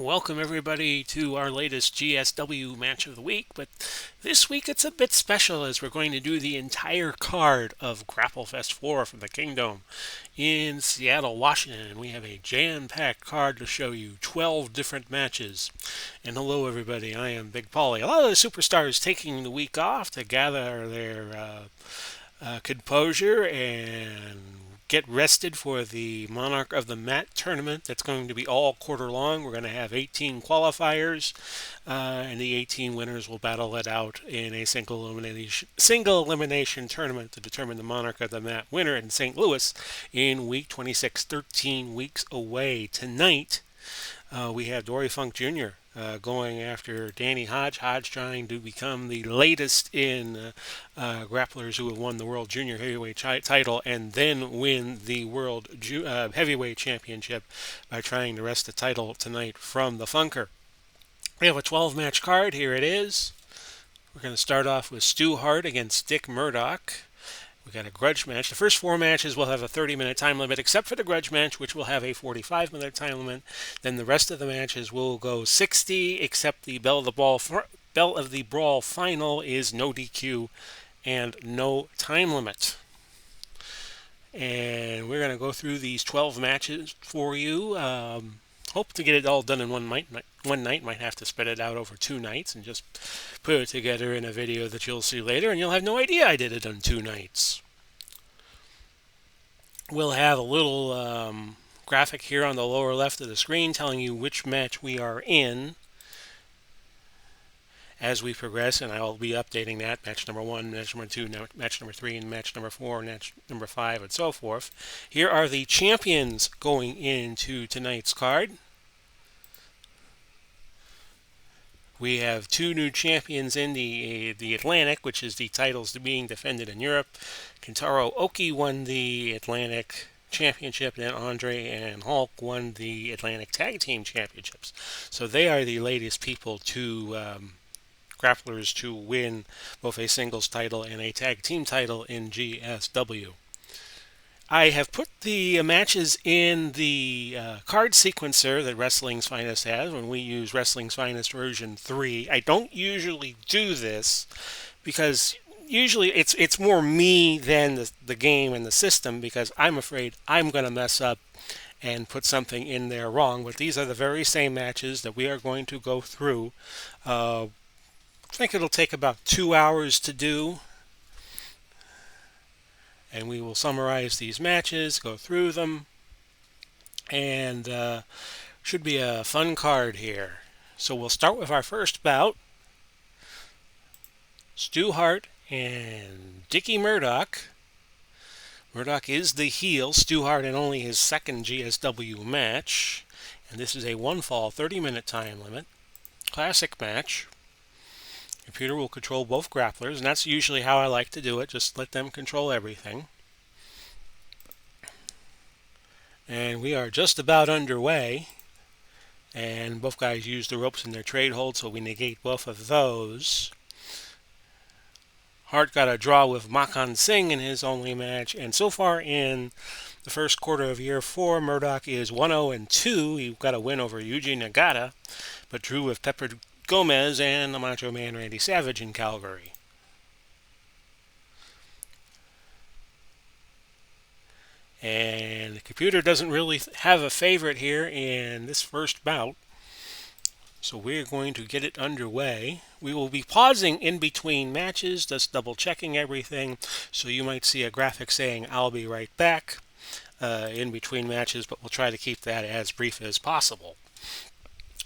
welcome everybody to our latest GSW match of the week, but this week it's a bit special as we're going to do the entire card of Grapplefest IV from the Kingdom in Seattle, Washington. We have a jam-packed card to show you, 12 different matches. And hello everybody, I am Big Paulie. A lot of the superstars taking the week off to gather their composure and get rested for the Monarch of the Mat tournament that's going to be all quarter long. We're going to have 18 qualifiers, and the 18 winners will battle it out in a single elimination tournament to determine the Monarch of the Mat winner in St. Louis in week 26, 13 weeks away. Tonight, we have Dory Funk Jr. Going after Danny Hodge. Hodge trying to become the latest in grapplers who have won the World Junior Heavyweight title and then win the World Heavyweight Championship by trying to wrest the title tonight from the Funker. We have a 12-match card. Here it is. We're going to start off with Stu Hart against Dick Murdock. We got a grudge match. The first 4 matches will have a 30-minute time limit, except for the grudge match, which will have a 45-minute time limit. Then the rest of the matches will go 60, except the Bell of the Brawl final is no DQ and no time limit. And we're going to go through these 12 matches for you. Hope to get it all done in one night. Might have to spread it out over 2 nights and just put it together in a video that you'll see later, and you'll have no idea I did it on 2 nights. We'll have a little graphic here on the lower left of the screen telling you which match we are in as we progress, and I will be updating that. Match number 1, match number 2, match number 3, and match number 4, match number 5, and so forth. Here are the champions going into tonight's card. We have 2 new champions in the Atlantic, which is the titles being defended in Europe. Kentaro Oki won the Atlantic Championship, and Andre and Hulk won the Atlantic Tag Team Championships. So they are the latest people to grapplers to win both a singles title and a tag team title in GSW. I have put the matches in the card sequencer that Wrestling's Finest has when we use Wrestling's Finest version 3. I don't usually do this because usually it's more me than the game and the system, because I'm afraid I'm going to mess up and put something in there wrong. But these are the very same matches that we are going to go through. I think it'll take about 2 hours to do. And we will summarize these matches, go through them, and should be a fun card here. So we'll start with our first bout. Stu Hart and Dickie Murdock. Murdock is the heel. Stu Hart in only his second GSW match. And this is a 1-fall, 30-minute time limit. Classic match. Computer will control both grapplers, and that's usually how I like to do it. Just let them control everything. And we are just about underway. And both guys use the ropes in their trade hold, so we negate both of those. Hart got a draw with Makan Singh in his only match. And so far in the first quarter of year 4, Murdock is 1-0-2. He got a win over Yuji Nagata, but drew with Pepper Gomez and the Macho Man Randy Savage in Calgary. And the computer doesn't really have a favorite here in this first bout, so we're going to get it underway. We will be pausing in between matches, just double checking everything, so you might see a graphic saying "I'll be right back" in between matches, but we'll try to keep that as brief as possible.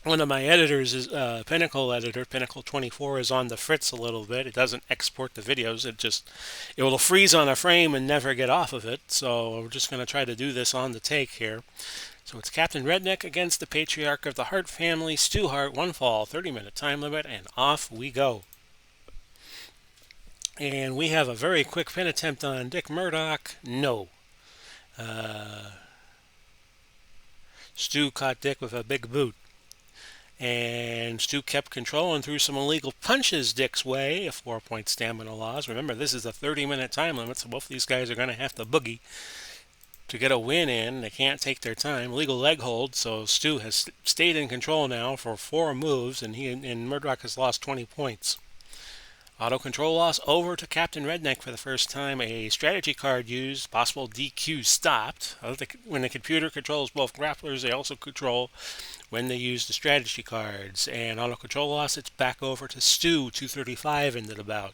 One of my editors is Pinnacle editor. Pinnacle 24 is on the fritz a little bit. It doesn't export the videos. It will freeze on a frame and never get off of it. So we're just going to try to do this on the take here. So it's Captain Redneck against the patriarch of the Hart family, Stu Hart. 1-fall, 30-minute time limit, and off we go. And we have a very quick pin attempt on Dick Murdock. No. Stu caught Dick with a big boot. And Stu kept control and threw some illegal punches Dick's way, a 4-point stamina loss. Remember, this is a 30-minute time limit, so both these guys are going to have to boogie. to get a win in. They can't take their time. Legal leg hold, so Stu has stayed in control now for 4 moves, and Murdock has lost 20 points. Auto control loss over to Captain Redneck for the first time. A strategy card used, possible DQ stopped. When the computer controls both grapplers, they also control when they use the strategy cards. And auto control loss, it's back over to Stu, 235 into the bout.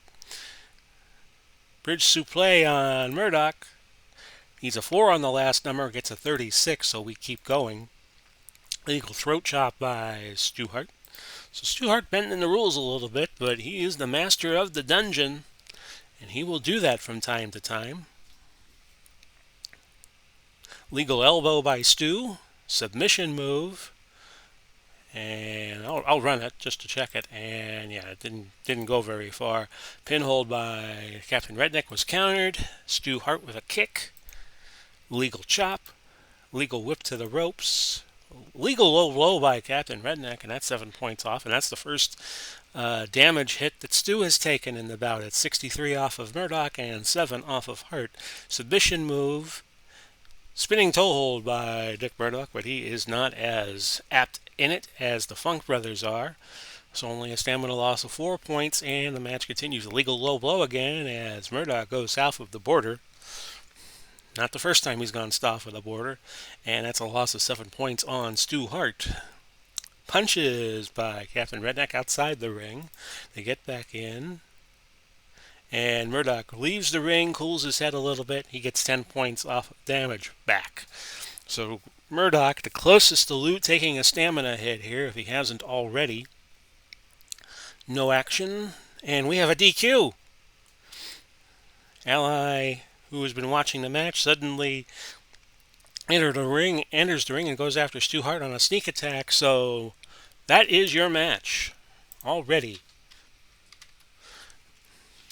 Bridge suplex on Murdock. He's a 4 on the last number, gets a 36, so we keep going. Legal throat chop by Stu Hart. So Stu Hart bending the rules a little bit, but he is the master of the dungeon, and he will do that from time to time. Legal elbow by Stu. Submission move. And I'll run it just to check it. And yeah, it didn't go very far. Pinhold by Captain Redneck was countered. Stu Hart with a kick. Legal chop. Legal whip to the ropes. Legal low blow by Captain Redneck, and that's 7 points off. And that's the first damage hit that Stu has taken in the bout. It's 63 off of Murdock and 7 off of Hart. Submission move. Spinning toe hold by Dick Murdock, but he is not as apt in it as the Funk brothers are. So only a stamina loss of 4 points, and the match continues. A legal low blow again as Murdock goes south of the border. Not the first time he's gone south of the border, and that's a loss of 7 points on Stu Hart. Punches by Captain Redneck outside the ring. They get back in. And Murdock leaves the ring, cools his head a little bit. He gets 10 points off of damage back. So Murdock, the closest to loot, taking a stamina hit here if he hasn't already. No action. And we have a DQ. Ally, who has been watching the match, suddenly enters the ring and goes after Stu Hart on a sneak attack. So that is your match already.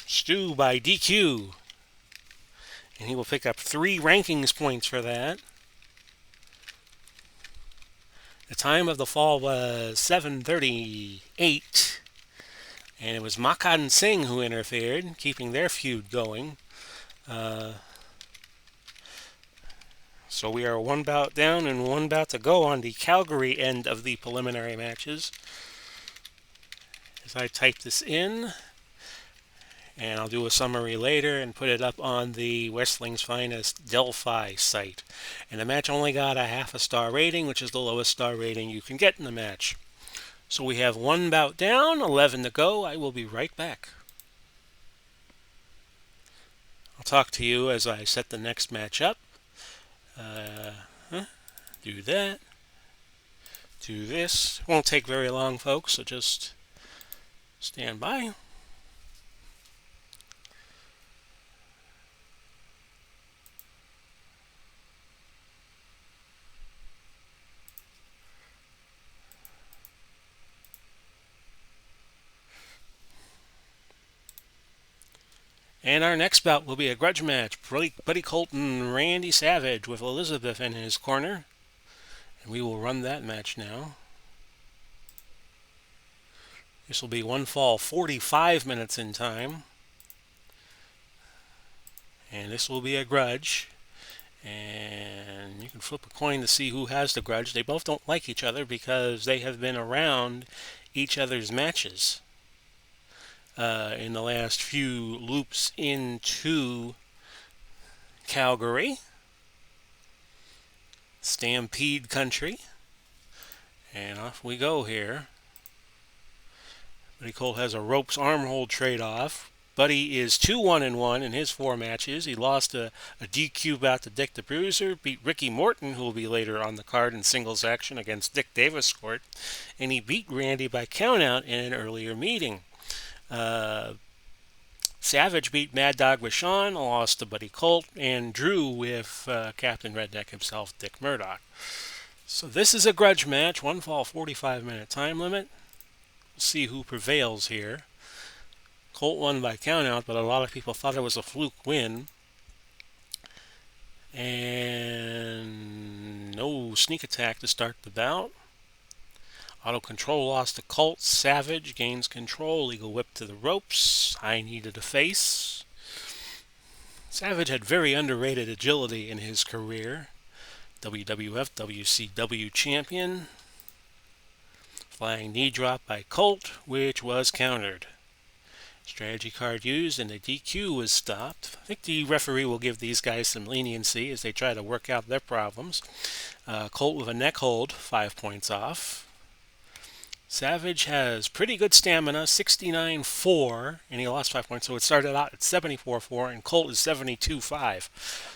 Stu by DQ. And he will pick up 3 rankings points for that. The time of the fall was 7:38. And it was Makan Singh who interfered, keeping their feud going. So we are 1 bout down and 1 bout to go on the Calgary end of the preliminary matches. As I type this in, and I'll do a summary later and put it up on the Wrestling's Finest Delphi site. And the match only got a half a star rating, which is the lowest star rating you can get in the match. So we have 1 bout down, 11 to go. I will be right back. I'll talk to you as I set the next match up. Do that. Do this. Won't take very long, folks, so just stand by. And our next bout will be a grudge match. Buddy Colton, Randy Savage with Elizabeth in his corner. And we will run that match now. This will be 1 fall, 45 minutes in time. And this will be a grudge. And you can flip a coin to see who has the grudge. They both don't like each other because they have been around each other's matches in the last few loops into Calgary, Stampede Country. And off we go here. Buddy Cole has a ropes armhold trade-off. Buddy is 2-1-1 in his 4 matches. He lost a DQ bout to Dick the Bruiser, beat Ricky Morton, who will be later on the card in singles action against Dick Daviscourt, and he beat Randy by countout in an earlier meeting. Savage beat Mad Dog Rashawn, lost to Buddy Colt, and drew with Captain Redneck himself, Dick Murdock. So this is a grudge match, 1 fall, 45-minute time limit. We'll see who prevails here. Colt won by countout, but a lot of people thought it was a fluke win. And no sneak attack to start the bout. Auto control loss to Colt. Savage gains control. Legal whip to the ropes. High knee to the face. Savage had very underrated agility in his career. WWF WCW champion. Flying knee drop by Colt, which was countered. Strategy card used and the DQ was stopped. I think the referee will give these guys some leniency as they try to work out their problems. Colt with a neck hold, 5 points off. Savage has pretty good stamina, 69-4, and he lost 5 points. So it started out at 74-4, and Colt is 72-5.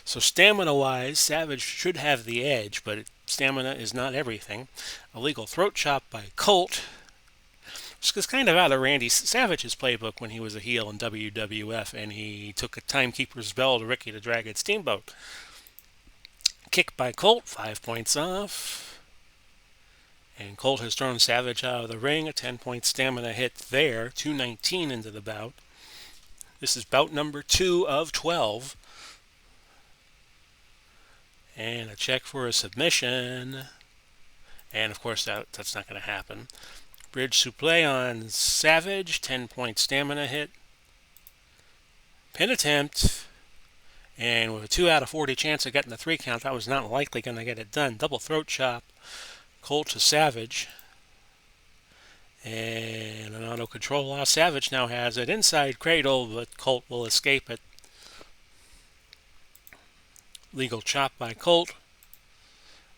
So stamina-wise, Savage should have the edge, but stamina is not everything. Illegal throat chop by Colt. Which is kind of out of Randy Savage's playbook when he was a heel in WWF, and he took a timekeeper's bell to Ricky the Dragon Steamboat. Kick by Colt, 5 points off. And Colt has thrown Savage out of the ring. A 10-point stamina hit there. 2:19 into the bout. This is bout number 2 of 12. And a check for a submission. And of course that's not going to happen. Bridge suplex on Savage. 10-point stamina hit. Pin attempt. And with a 2 out of 40 chance of getting the 3 count, that was not likely going to get it done. Double throat chop. Colt to Savage. And an auto control loss. Savage now has it inside cradle, but Colt will escape it. Legal chop by Colt.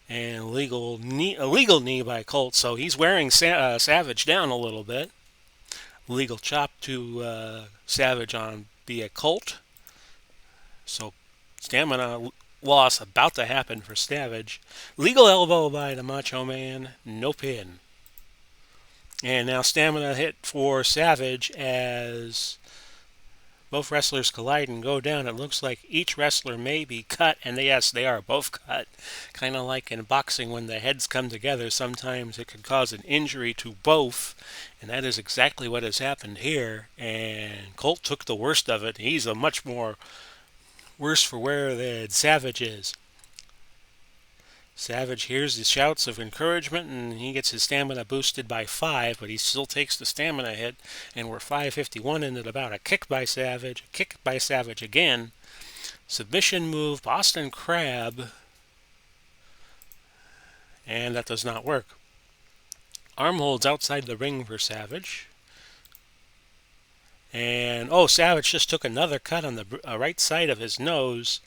And a legal knee by Colt. So he's wearing Savage down a little bit. Legal chop to Savage on via Colt. So stamina loss about to happen for Savage. Legal elbow by the Macho Man. No pin. And now stamina hit for Savage as both wrestlers collide and go down. It looks like each wrestler may be cut, and yes, they are both cut. Kind of like in boxing when the heads come together, sometimes it can cause an injury to both, and that is exactly what has happened here. And Colt took the worst of it. He's a much more worse for wear than Savage is. Savage hears the shouts of encouragement, and he gets his stamina boosted by 5, but he still takes the stamina hit, and we're 5:51 into the bout. A kick by Savage again. Submission move, Boston Crab, and that does not work. Arm holds outside the ring for Savage. And, Savage just took another cut on the right side of his nose.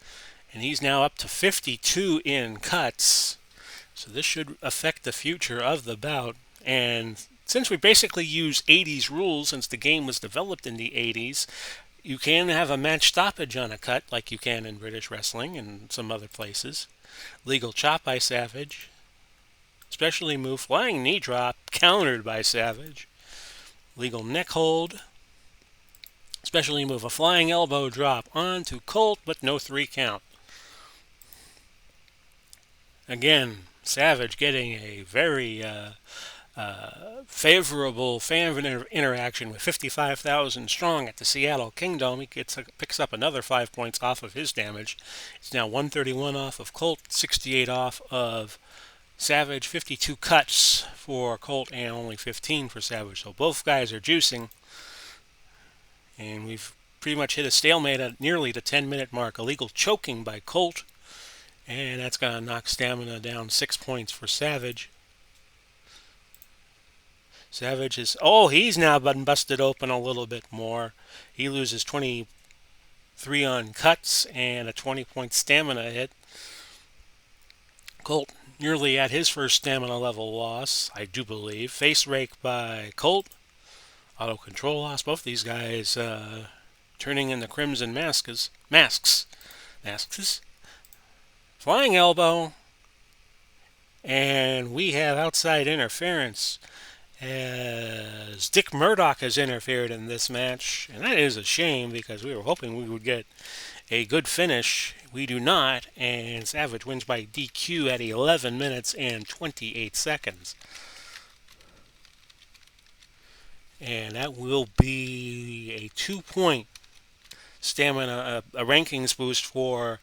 And he's now up to 52 in cuts. So this should affect the future of the bout. And since we basically use 80s rules, since the game was developed in the 80s, you can have a match stoppage on a cut like you can in British wrestling and some other places. Legal chop by Savage. Specialty move, flying knee drop, countered by Savage. Legal neck hold. Specialty move, a flying elbow drop onto Colt, but no 3 count. Again, Savage getting a very favorable fan interaction with 55,000 strong at the Seattle Kingdom. He picks up another 5 points off of his damage. It's now 131 off of Colt, 68 off of Savage, 52 cuts for Colt and only 15 for Savage. So both guys are juicing. And we've pretty much hit a stalemate at nearly the 10-minute mark. Illegal choking by Colt. And that's going to knock stamina down 6 points for Savage. Savage is... he's now been busted open a little bit more. He loses 23 on cuts and a 20-point stamina hit. Colt nearly at his first stamina level loss, I do believe. Face rake by Colt. Auto control loss. Both these guys turning in the crimson masks. Flying elbow. And we have outside interference as Dick Murdock has interfered in this match. And that is a shame because we were hoping we would get a good finish. We do not. And Savage wins by DQ at 11 minutes and 28 seconds. And that will be a 2-point stamina, a rankings boost for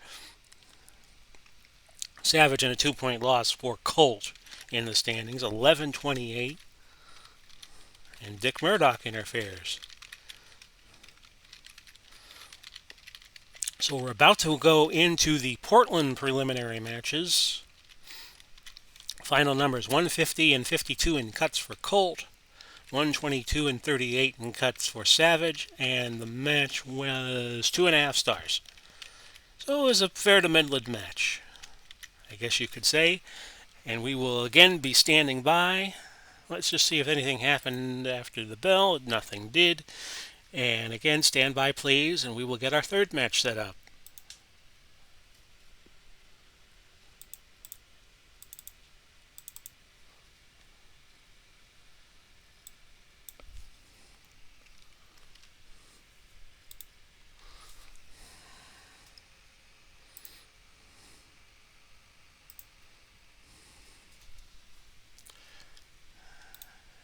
Savage and a 2-point loss for Colt in the standings. 11-28. And Dick Murdock interferes. So we're about to go into the Portland preliminary matches. Final numbers 150 and 52 in cuts for Colt, 122 and 38 in cuts for Savage, and the match was 2.5 stars. So it was a fair to middling match, I guess you could say. And we will again be standing by. Let's just see if anything happened after the bell. Nothing did. And again, stand by please, and we will get our third match set up.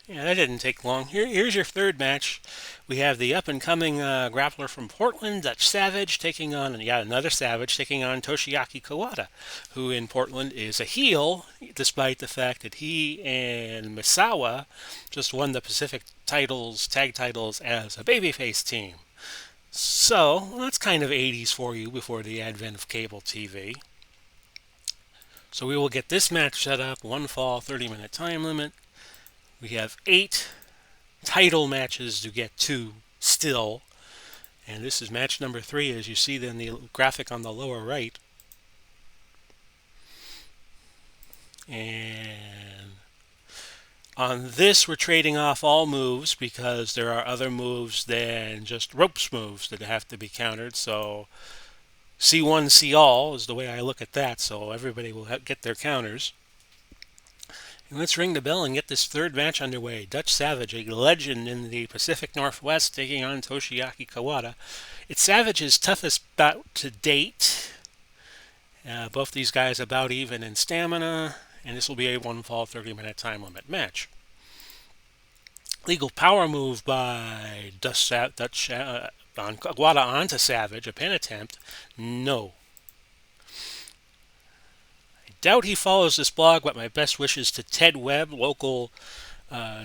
Yeah, that didn't take long. Here's your third match. We have the up-and-coming grappler from Portland, Dutch Savage, taking on, another Savage, taking on Toshiaki Kawada, who in Portland is a heel, despite the fact that he and Misawa just won the Pacific titles, tag titles, as a babyface team. So, that's kind of 80s for you before the advent of cable TV. So we will get this match set up, one fall, 30-minute time limit. We have 8 title matches to get to still. And this is match number 3, as you see in the graphic on the lower right. And on this, we're trading off all moves because there are other moves than just ropes moves that have to be countered. So see one, see all is the way I look at that. So everybody will get their counters. And let's ring the bell and get this third match underway. Dutch Savage, a legend in the Pacific Northwest, taking on Toshiaki Kawada. It's Savage's toughest bout to date. Both these guys about even in stamina, and this will be a one fall 30-minute time limit match. Legal power move by Dutch on Kawada onto Savage, a pin attempt. No. Doubt he follows this blog, but my best wishes to Ted Webb, local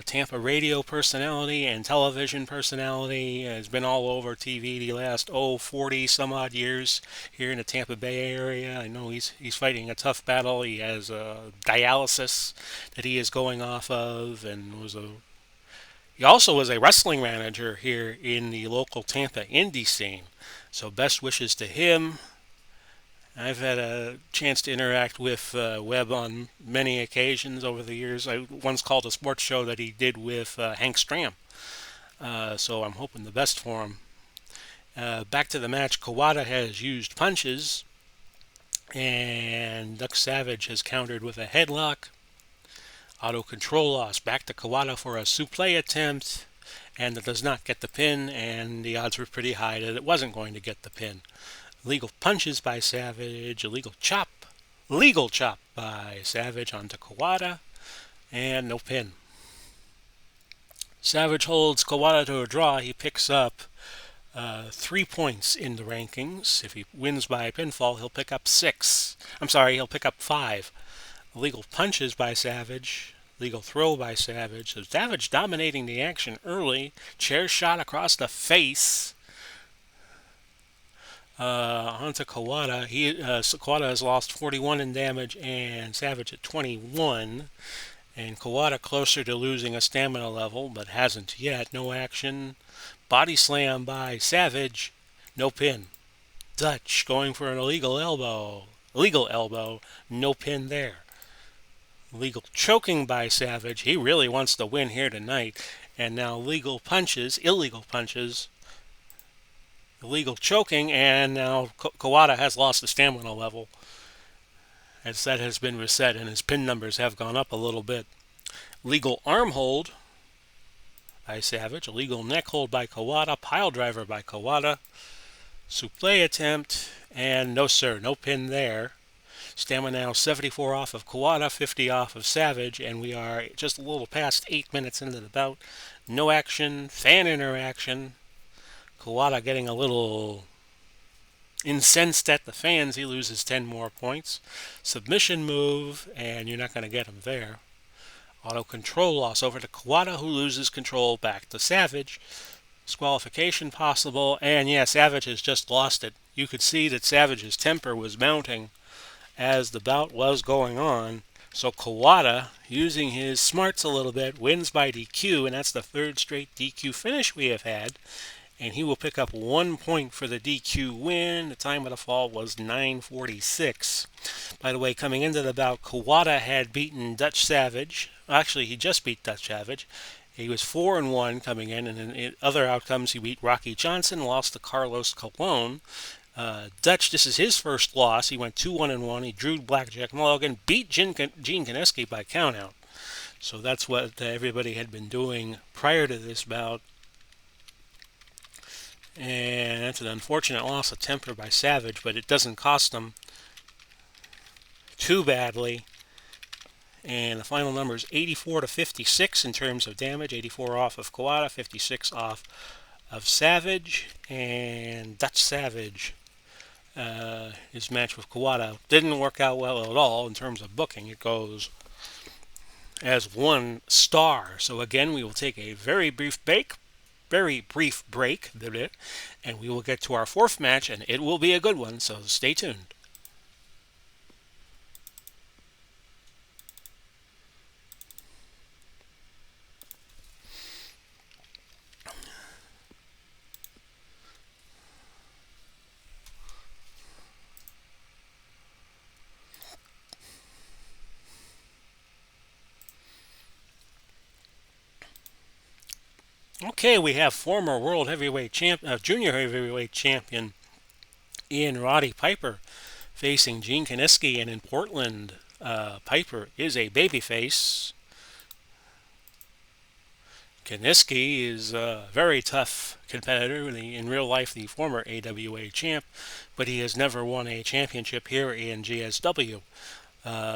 Tampa radio personality and television personality. Has been all over TV the last 40 some odd years here in the Tampa Bay area. I know he's fighting a tough battle. He has dialysis that he is going off of, and he also was a wrestling manager here in the local Tampa indie scene. So best wishes to him. I've had a chance to interact with Webb on many occasions over the years. I once called a sports show that he did with Hank Stram. So I'm hoping the best for him. Back to the match, Kawada has used punches, and Dutch Savage has countered with a headlock. Auto control loss. Back to Kawada for a suplex attempt, and it does not get the pin, and the odds were pretty high that it wasn't going to get the pin. Legal punches by Savage, legal chop by Savage onto Kawada, and no pin. Savage holds Kawada to a draw. He picks up 3 points in the rankings. If he wins by pinfall, he'll pick up 6. He'll pick up 5. Legal punches by Savage, legal throw by Savage. So Savage dominating the action early. Chair shot across the face. Onto Kawada. Kawada has lost 41 in damage and Savage at 21. And Kawada closer to losing a stamina level, but hasn't yet. No action. Body slam by Savage. No pin. Dutch going for an illegal elbow. No pin there. Legal choking by Savage. He really wants to win here tonight. And now illegal punches. Illegal choking, and now Kawada has lost the stamina level as that has been reset and his pin numbers have gone up a little bit. Legal arm hold by Savage, illegal neck hold by Kawada, pile driver by Kawada, suplex attempt, and no sir, no pin there. Stamina now 74 off of Kawada, 50 off of Savage, and we are just a little past 8 minutes into the bout. No action, fan interaction. Kawada getting a little incensed at the fans. He loses 10 more points. Submission move, and you're not going to get him there. Auto control loss over to Kawada, who loses control back to Savage. Disqualification possible, and yeah, Savage has just lost it. You could see that Savage's temper was mounting as the bout was going on. So Kawada, using his smarts a little bit, wins by DQ, and that's the third straight DQ finish we have had. And he will pick up 1 point for the DQ win. The time of the fall was 9:46. By the way, coming into the bout, Kawada had beaten Dutch Savage. Actually, he just beat Dutch Savage. He was 4-1 coming in, and in other outcomes, he beat Rocky Johnson, lost to Carlos Colon. Dutch, this is his first loss. He went 2-1-1. He drew Blackjack Mulligan, beat Gene Kaneski by countout. So that's what everybody had been doing prior to this bout. And that's an unfortunate loss of temper by Savage, but it doesn't cost him too badly. And the final number is 84-56 in terms of damage. 84 off of Kawada, 56 off of Savage. And Dutch Savage, his match with Kawada, didn't work out well at all in terms of booking. It goes as 1 star. So again, we will take a very brief break, and we will get to our 4th match, and it will be a good one, so stay tuned. Okay, we have former world heavyweight junior heavyweight champion Ian Roddy Piper facing Gene Kaneski, and in Portland, Piper is a babyface. Kaneski is a very tough competitor, in real life the former AWA champ, but he has never won a championship here in GSW.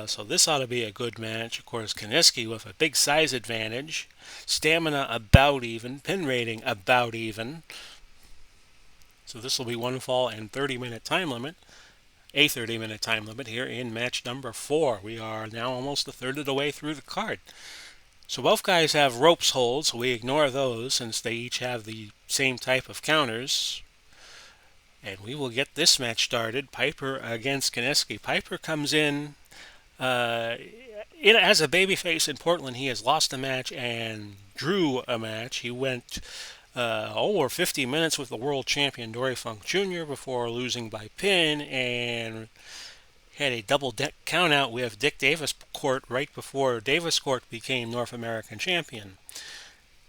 So this ought to be a good match. Of course, Kaneski with a big size advantage, stamina about even, pin rating about even. So this will be 1 fall and 30-minute time limit. A 30-minute time limit here in match number 4. We are now almost a third of the way through the card. So both guys have ropes hold, so we ignore those since they each have the same type of counters. And we will get this match started. Piper against Kaneski. Piper comes in as a babyface in Portland. He has lost a match and drew a match. He went over 50 minutes with the world champion Dory Funk Jr. before losing by pin, and had a double count out with Dick Daviscourt right before Daviscourt became North American champion.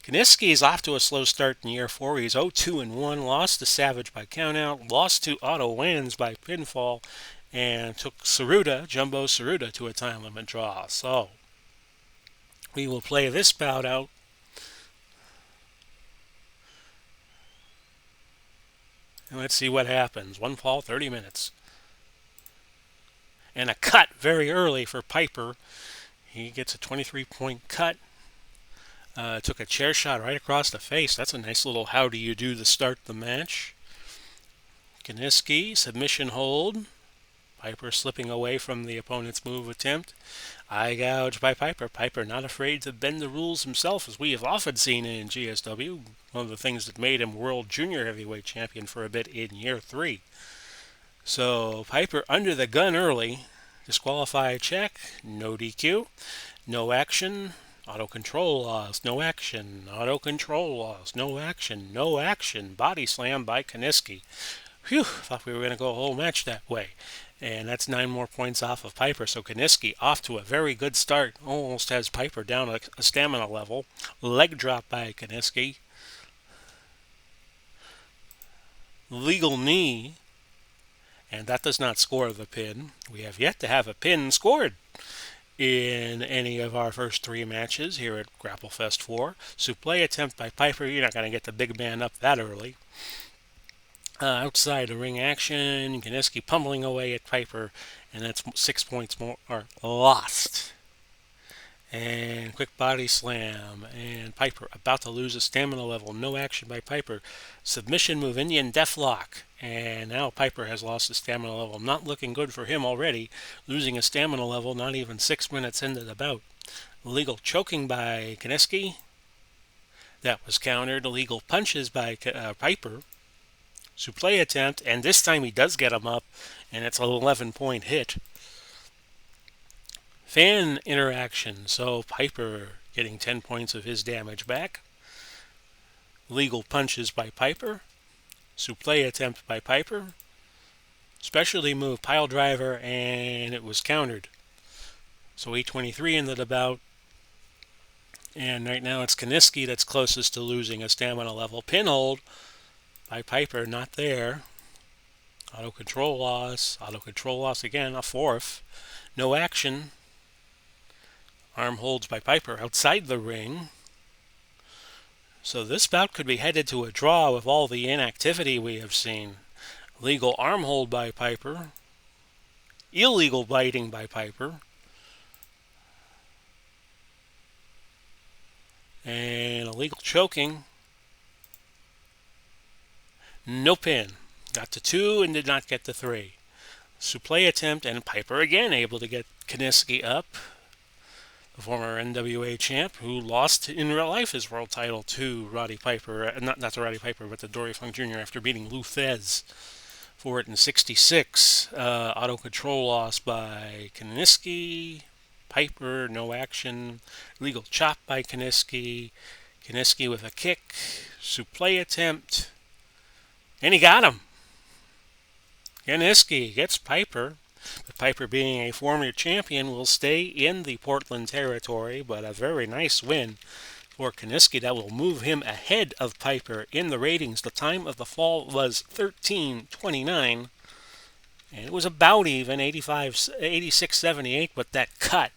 Kaneski is off to a slow start in year 4. He's 0-2-1, lost to Savage by countout, lost to Otto Wins by pinfall, and took Jumbo Tsuruta, to a time limit draw. So we will play this bout out. And let's see what happens. 1 fall, 30 minutes. And a cut very early for Piper. He gets a 23-point cut. Took a chair shot right across the face. That's a nice little how do you do to start the match. Kaneski, submission hold. Piper slipping away from the opponent's move attempt. Eye gouge by Piper. Piper not afraid to bend the rules himself, as we have often seen in GSW. One of the things that made him world junior heavyweight champion for a bit in year 3. So Piper under the gun early. Disqualify check. No DQ. No action. Auto control loss. No action. Auto control loss. No action. No action. Body slam by Kaneski. Phew, thought we were going to go a whole match that way. And that's 9 more points off of Piper. So Kaneski off to a very good start. Almost has Piper down a stamina level. Leg drop by Kaneski. Legal knee. And that does not score the pin. We have yet to have a pin scored in any of our first 3 matches here at Grapplefest 4. Suplex attempt by Piper. You're not going to get the big man up that early. Outside the ring action, Kaneski pummeling away at Piper, and that's 6 points more lost. And quick body slam, and Piper about to lose a stamina level. No action by Piper. Submission move, Indian Deathlock, and now Piper has lost a stamina level. Not looking good for him already, losing a stamina level not even 6 minutes into the bout. Illegal choking by Kaneski. That was countered. Illegal punches by Piper. Supplé attempt, and this time he does get him up, and it's an 11-point hit. Fan interaction, so Piper getting 10 points of his damage back. Legal punches by Piper. Supplé attempt by Piper. Specialty move, pile driver, and it was countered. So 8:23 into the bout. And right now it's Kaneski that's closest to losing a stamina level. Pinhold by Piper, not there. Auto control loss again, a fourth. No action. Arm holds by Piper outside the ring. So this bout could be headed to a draw with all the inactivity we have seen. Legal arm hold by Piper. Illegal biting by Piper. And illegal choking. No pin. Got to 2 and did not get to 3. Supplé attempt, and Piper again able to get Kaneski up. The former NWA champ who lost in real life his world title to Roddy Piper, not to Roddy Piper, but to Dory Funk Jr. after beating Lou Thesz for it in '66. Auto control loss by Kaneski. Piper, no action. Legal chop by Kaneski. Kaneski with a kick. Supplé attempt. And he got him. Kaneski gets Piper. But Piper, being a former champion, will stay in the Portland territory, but a very nice win for Kaneski that will move him ahead of Piper in the ratings. The time of the fall was 13:29, and it was about even, 86-78, but that cut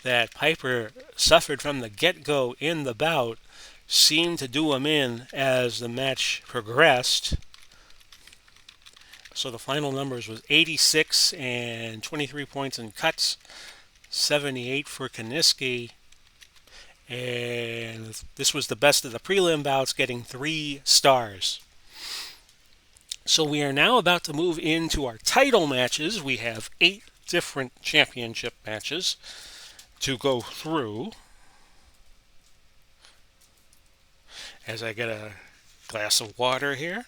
that Piper suffered from the get-go in the bout seemed to do him in as the match progressed. So the final numbers was 86 and 23 points in cuts, 78 for Kaneski, and this was the best of the prelim bouts, getting 3 stars. So we are now about to move into our title matches. We have 8 different championship matches to go through. As I get a glass of water here.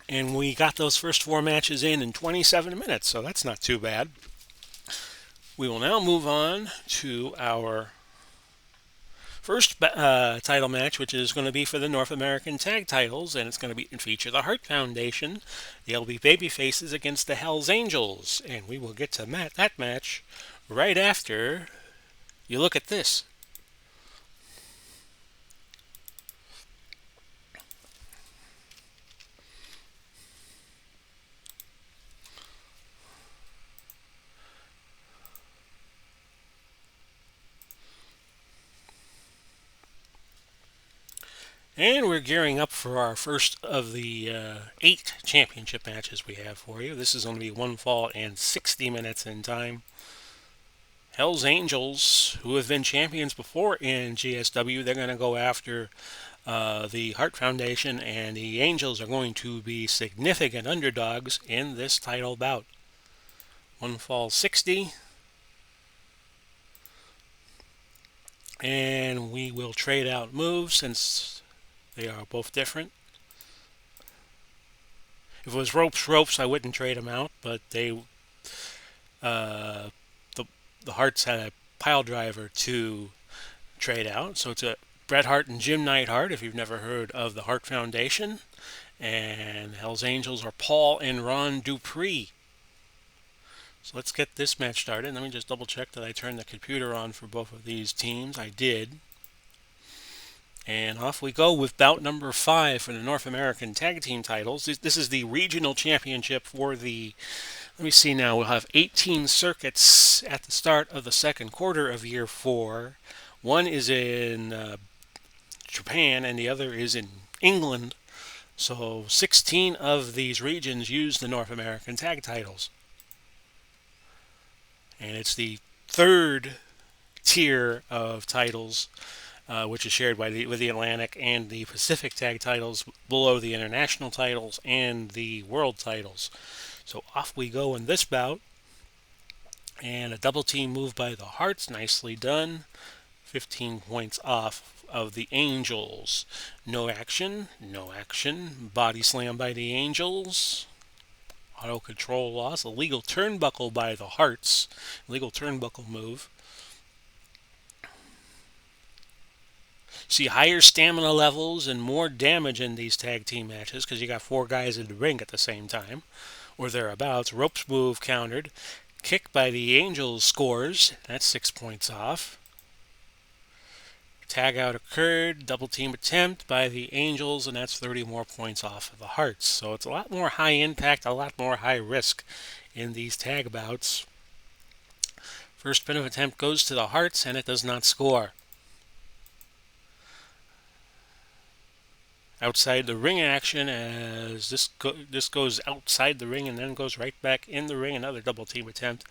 And we got those first 4 matches in 27 minutes, so that's not too bad. We will now move on to our first title match, which is going to be for the North American Tag Titles, and it's going to feature the Hart Foundation, the LB Babyfaces against the Hells Angels, and we will get to that match right after you look at this. And we're gearing up for our first of the 8 championship matches we have for you. This is going to be 1 fall and 60 minutes in time. Hells Angels, who have been champions before in GSW, they're going to go after the Hart Foundation, and the Angels are going to be significant underdogs in this title bout. 1 fall 60. And we will trade out moves since they are both different. If it was ropes, I wouldn't trade them out, but the Harts had a pile driver to trade out. So it's a Bret Hart and Jim Neidhart, if you've never heard of the Hart Foundation. And Hells Angels are Paul and Ron Dupree. So let's get this match started. Let me just double check that I turned the computer on for both of these teams. I did. And off we go with bout number 5 for the North American Tag Team titles. This is the regional championship for the, let me see now, we'll have 18 circuits at the start of the second quarter of year 4. One is in Japan and the other is in England. So 16 of these regions use the North American Tag titles. And it's the 3rd tier of titles, which is shared with the Atlantic and the Pacific tag titles below the international titles and the world titles. So off we go in this bout. And a double team move by the Hearts. Nicely done. 15 points off of the Angels. No action. No action. Body slam by the Angels. Auto control loss. Illegal turnbuckle by the Hearts. Illegal turnbuckle move. See higher stamina levels and more damage in these tag team matches because you got 4 guys in the ring at the same time or thereabouts. Ropes move countered. Kick by the Angels scores. That's 6 points off. Tag out occurred. Double team attempt by the Angels, and that's 30 more points off of the Hearts. So it's a lot more high impact, a lot more high risk in these tag bouts. First pin of attempt goes to the Hearts, and it does not score. Outside the ring action as this goes outside the ring and then goes right back in the ring. Another double team attempt.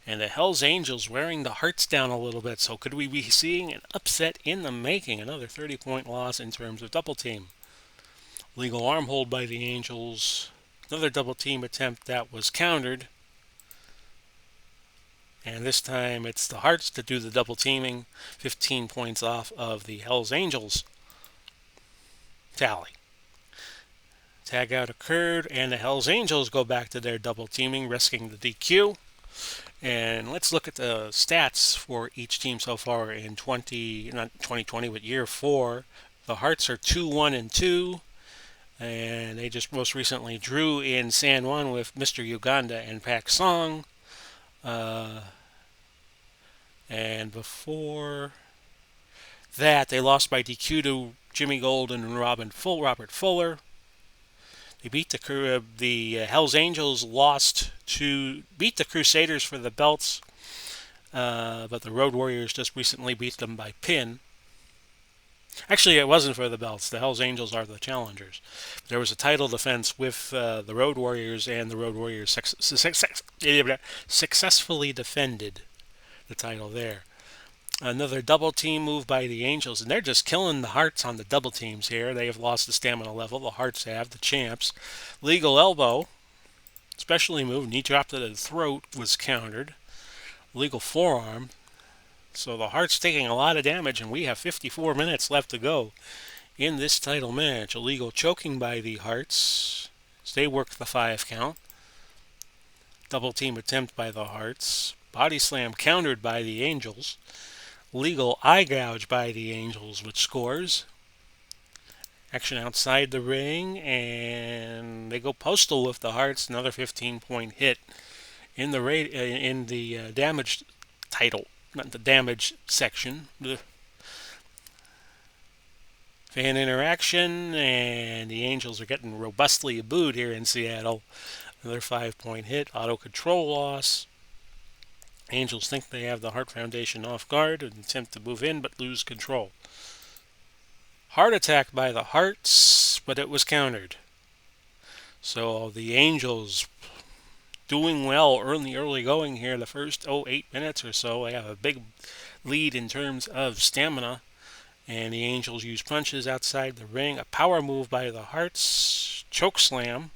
And the Hells Angels wearing the Hearts down a little bit. So could we be seeing an upset in the making? Another 30-point loss in terms of double team. Legal arm hold by the Angels. Another double team attempt that was countered. And this time it's the Hearts that do the double teaming. 15 points off of the Hells Angels tally. Tag out occurred, and the Hells Angels go back to their double teaming, risking the DQ. And let's look at the stats for each team so far in not 2020, but year 4. The Hearts are 2-1-2, and they just most recently drew in San Juan with Mr. Uganda and Pak Song. And before that, they lost by DQ to Jimmy Golden and Robert Fuller. They beat the Hells Angels beat the Crusaders for the belts, but the Road Warriors just recently beat them by pin. Actually, it wasn't for the belts. The Hells Angels are the challengers. There was a title defense with the Road Warriors, and the Road Warriors successfully defended the title there. Another double team move by the Angels, and they're just killing the Hearts on the double teams here. They have lost the stamina level. The Hearts have, the champs. Legal elbow, specially move, knee drop to the throat was countered. Legal forearm. So the Hearts taking a lot of damage, and we have 54 minutes left to go in this title match. Illegal choking by the Hearts as they work the 5 count. Double team attempt by the Hearts. Body slam countered by the Angels. Legal eye gouge by the Angels, which scores. Action outside the ring, and they go postal with the Hearts. Another 15-point hit in the damage title, not the damage section. Fan interaction, and the Angels are getting robustly booed here in Seattle. Another 5-point hit, auto control loss. Angels think they have the Hart Foundation off guard and attempt to move in but lose control. Heart attack by the Hearts, but it was countered. So the Angels doing well early going here. The first 8 minutes or so, they have a big lead in terms of stamina. And the Angels use punches outside the ring. A power move by the Hearts. Choke slam.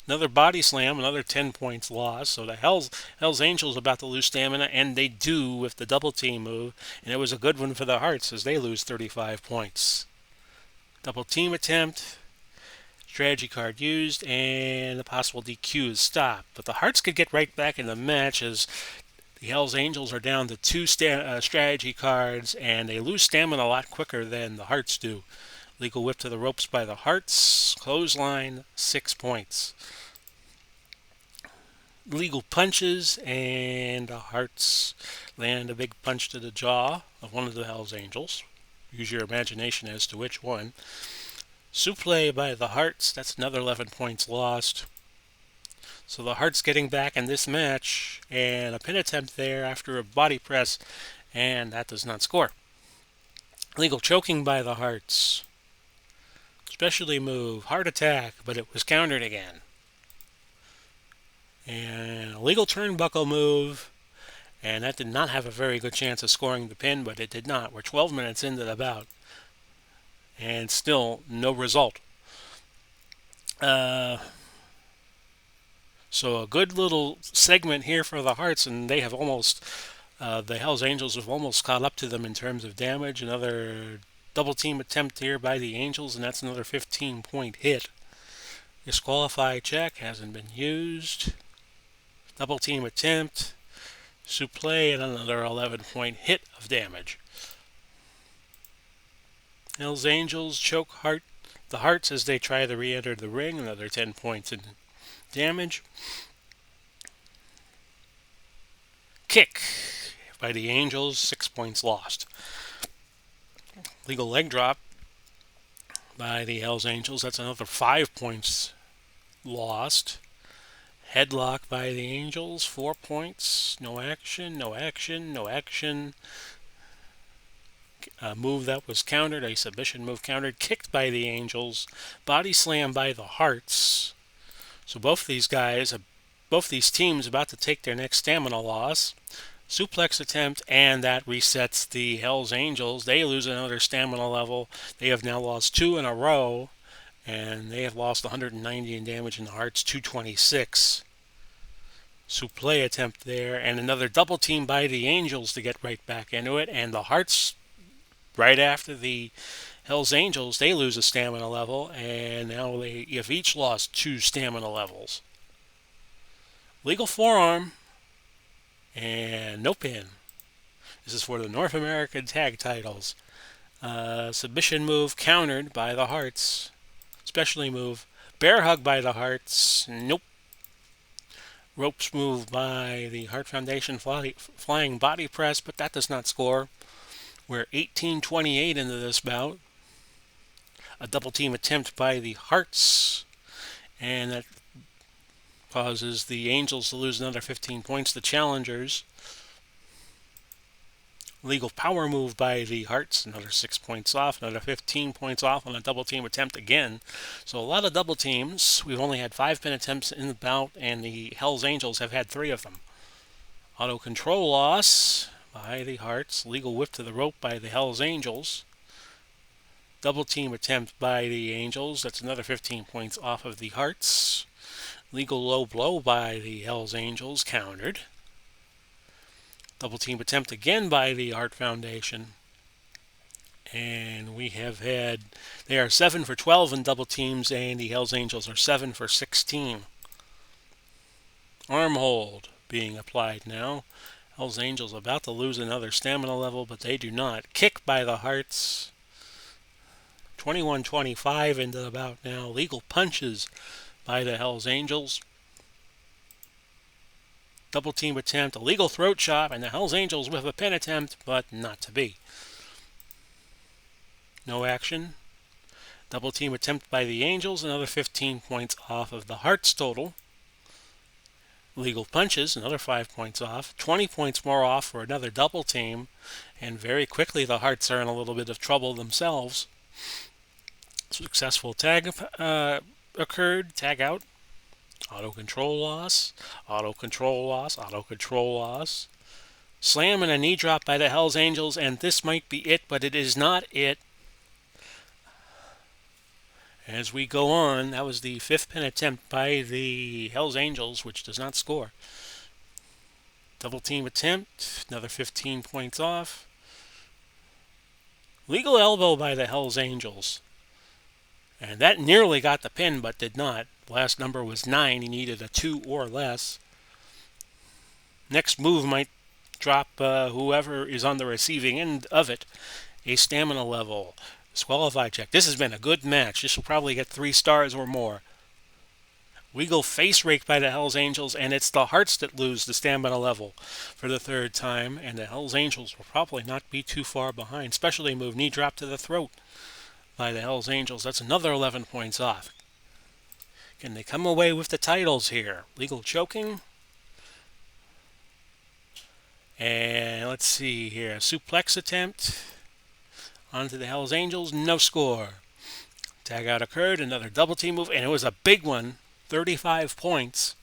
Another body slam, another 10 points lost. So the Hells Angels about to lose stamina, and they do with the double team move. And it was a good one for the Hearts as they lose 35 points. Double team attempt, strategy card used, and the possible DQ is stopped. But the Hearts could get right back in the match as the Hells Angels are down to 2 strategy cards, and they lose stamina a lot quicker than the Hearts do. Legal whip to the ropes by the Hearts. Clothesline, 6 points. Legal punches, and the Hearts land a big punch to the jaw of one of the Hells Angels. Use your imagination as to which one. Suplex by the Hearts. That's another 11 points lost. So the Hearts getting back in this match, and a pin attempt there after a body press, and that does not score. Legal choking by the Hearts. Specialty move, heart attack, but it was countered again. And a legal turnbuckle move, and that did not have a very good chance of scoring the pin, but it did not. We're 12 minutes into the bout, and still no result. Uh, so a good little segment here for the Hearts, and they have almost, the Hells Angels have almost caught up to them in terms of damage. Another double team attempt here by the Angels, and that's another 15-point hit. Disqualify check hasn't been used. Double team attempt. Supple and another 11-point hit of damage. Hells Angels choke the Hearts as they try to re-enter the ring. Another 10 points in damage. Kick by the Angels, 6 points lost. Legal leg drop by the Hells Angels, that's another 5 points lost. Headlock by the Angels, 4 points. No action, no action, no action. A move that was countered, a submission move countered. Kicked by the Angels. Body slam by the Hearts. So both these teams about to take their next stamina loss. Suplex attempt, and that resets the Hells Angels. They lose another stamina level. They have now lost 2 in a row, and they have lost 190 in damage, and the Hearts 226. Supple attempt there, and another double team by the Angels to get right back into it, and the Hearts, right after the Hells Angels, they lose a stamina level, and now they have each lost 2 stamina levels. Legal forearm, and no pin. This is for the North American Tag Titles. Submission move countered by the Hearts. Specialty move. Bear hug by the Hearts. Nope. Ropes move by the Hart Foundation flying body press, but that does not score. We're 18-28 into this bout. A double team attempt by the Hearts, and that causes the Angels to lose another 15 points. The challengers. Legal power move by the Hearts, another 6 points off, another 15 points off on a double team attempt again. So a lot of double teams. We've only had 5 pin attempts in the bout, and the Hells Angels have had 3 of them. Auto control loss by the Hearts. Legal whip to the rope by the Hells Angels. Double team attempt by the Angels. That's another 15 points off of the Hearts. Legal low blow by the Hells Angels, countered. Double team attempt again by the Hart Foundation. And they are 7 for 12 in double teams, and the Hells Angels are 7 for 16. Arm hold being applied now. Hells Angels about to lose another stamina level, but they do not. Kick by the Hearts. 21-25 into the bout now. Legal punches by the Hells Angels. Double team attempt, a legal throat chop, and the Hells Angels with a pin attempt, but not to be. No action. Double team attempt by the Angels, another 15 points off of the Hearts total. Legal punches, another 5 points off. 20 points more off for another double team, and very quickly the Hearts are in a little bit of trouble themselves. Successful tag occurred, tag out. Auto control loss, auto control loss, auto control loss. Slam and a knee drop by the Hells Angels, and this might be it, but it is not it. As we go on, that was the 5th pin attempt by the Hells Angels, which does not score. Double team attempt, another 15 points off. Legal elbow by the Hells Angels. And that nearly got the pin, but did not. Last number was 9. He needed a 2 or less. Next move might drop whoever is on the receiving end of it a stamina level. Disqualify check. This has been a good match. This will probably get 3 stars or more. Legal face rake by the Hells Angels, and it's the Hearts that lose the stamina level for the 3rd time, and the Hells Angels will probably not be too far behind. Specialty move, knee drop to the throat by the Hells Angels. That's another 11 points off. Can they come away with the titles here? Legal choking. And let's see here. Suplex attempt onto the Hells Angels. No score. Tag out occurred. Another double team move. And it was a big one. 35 points.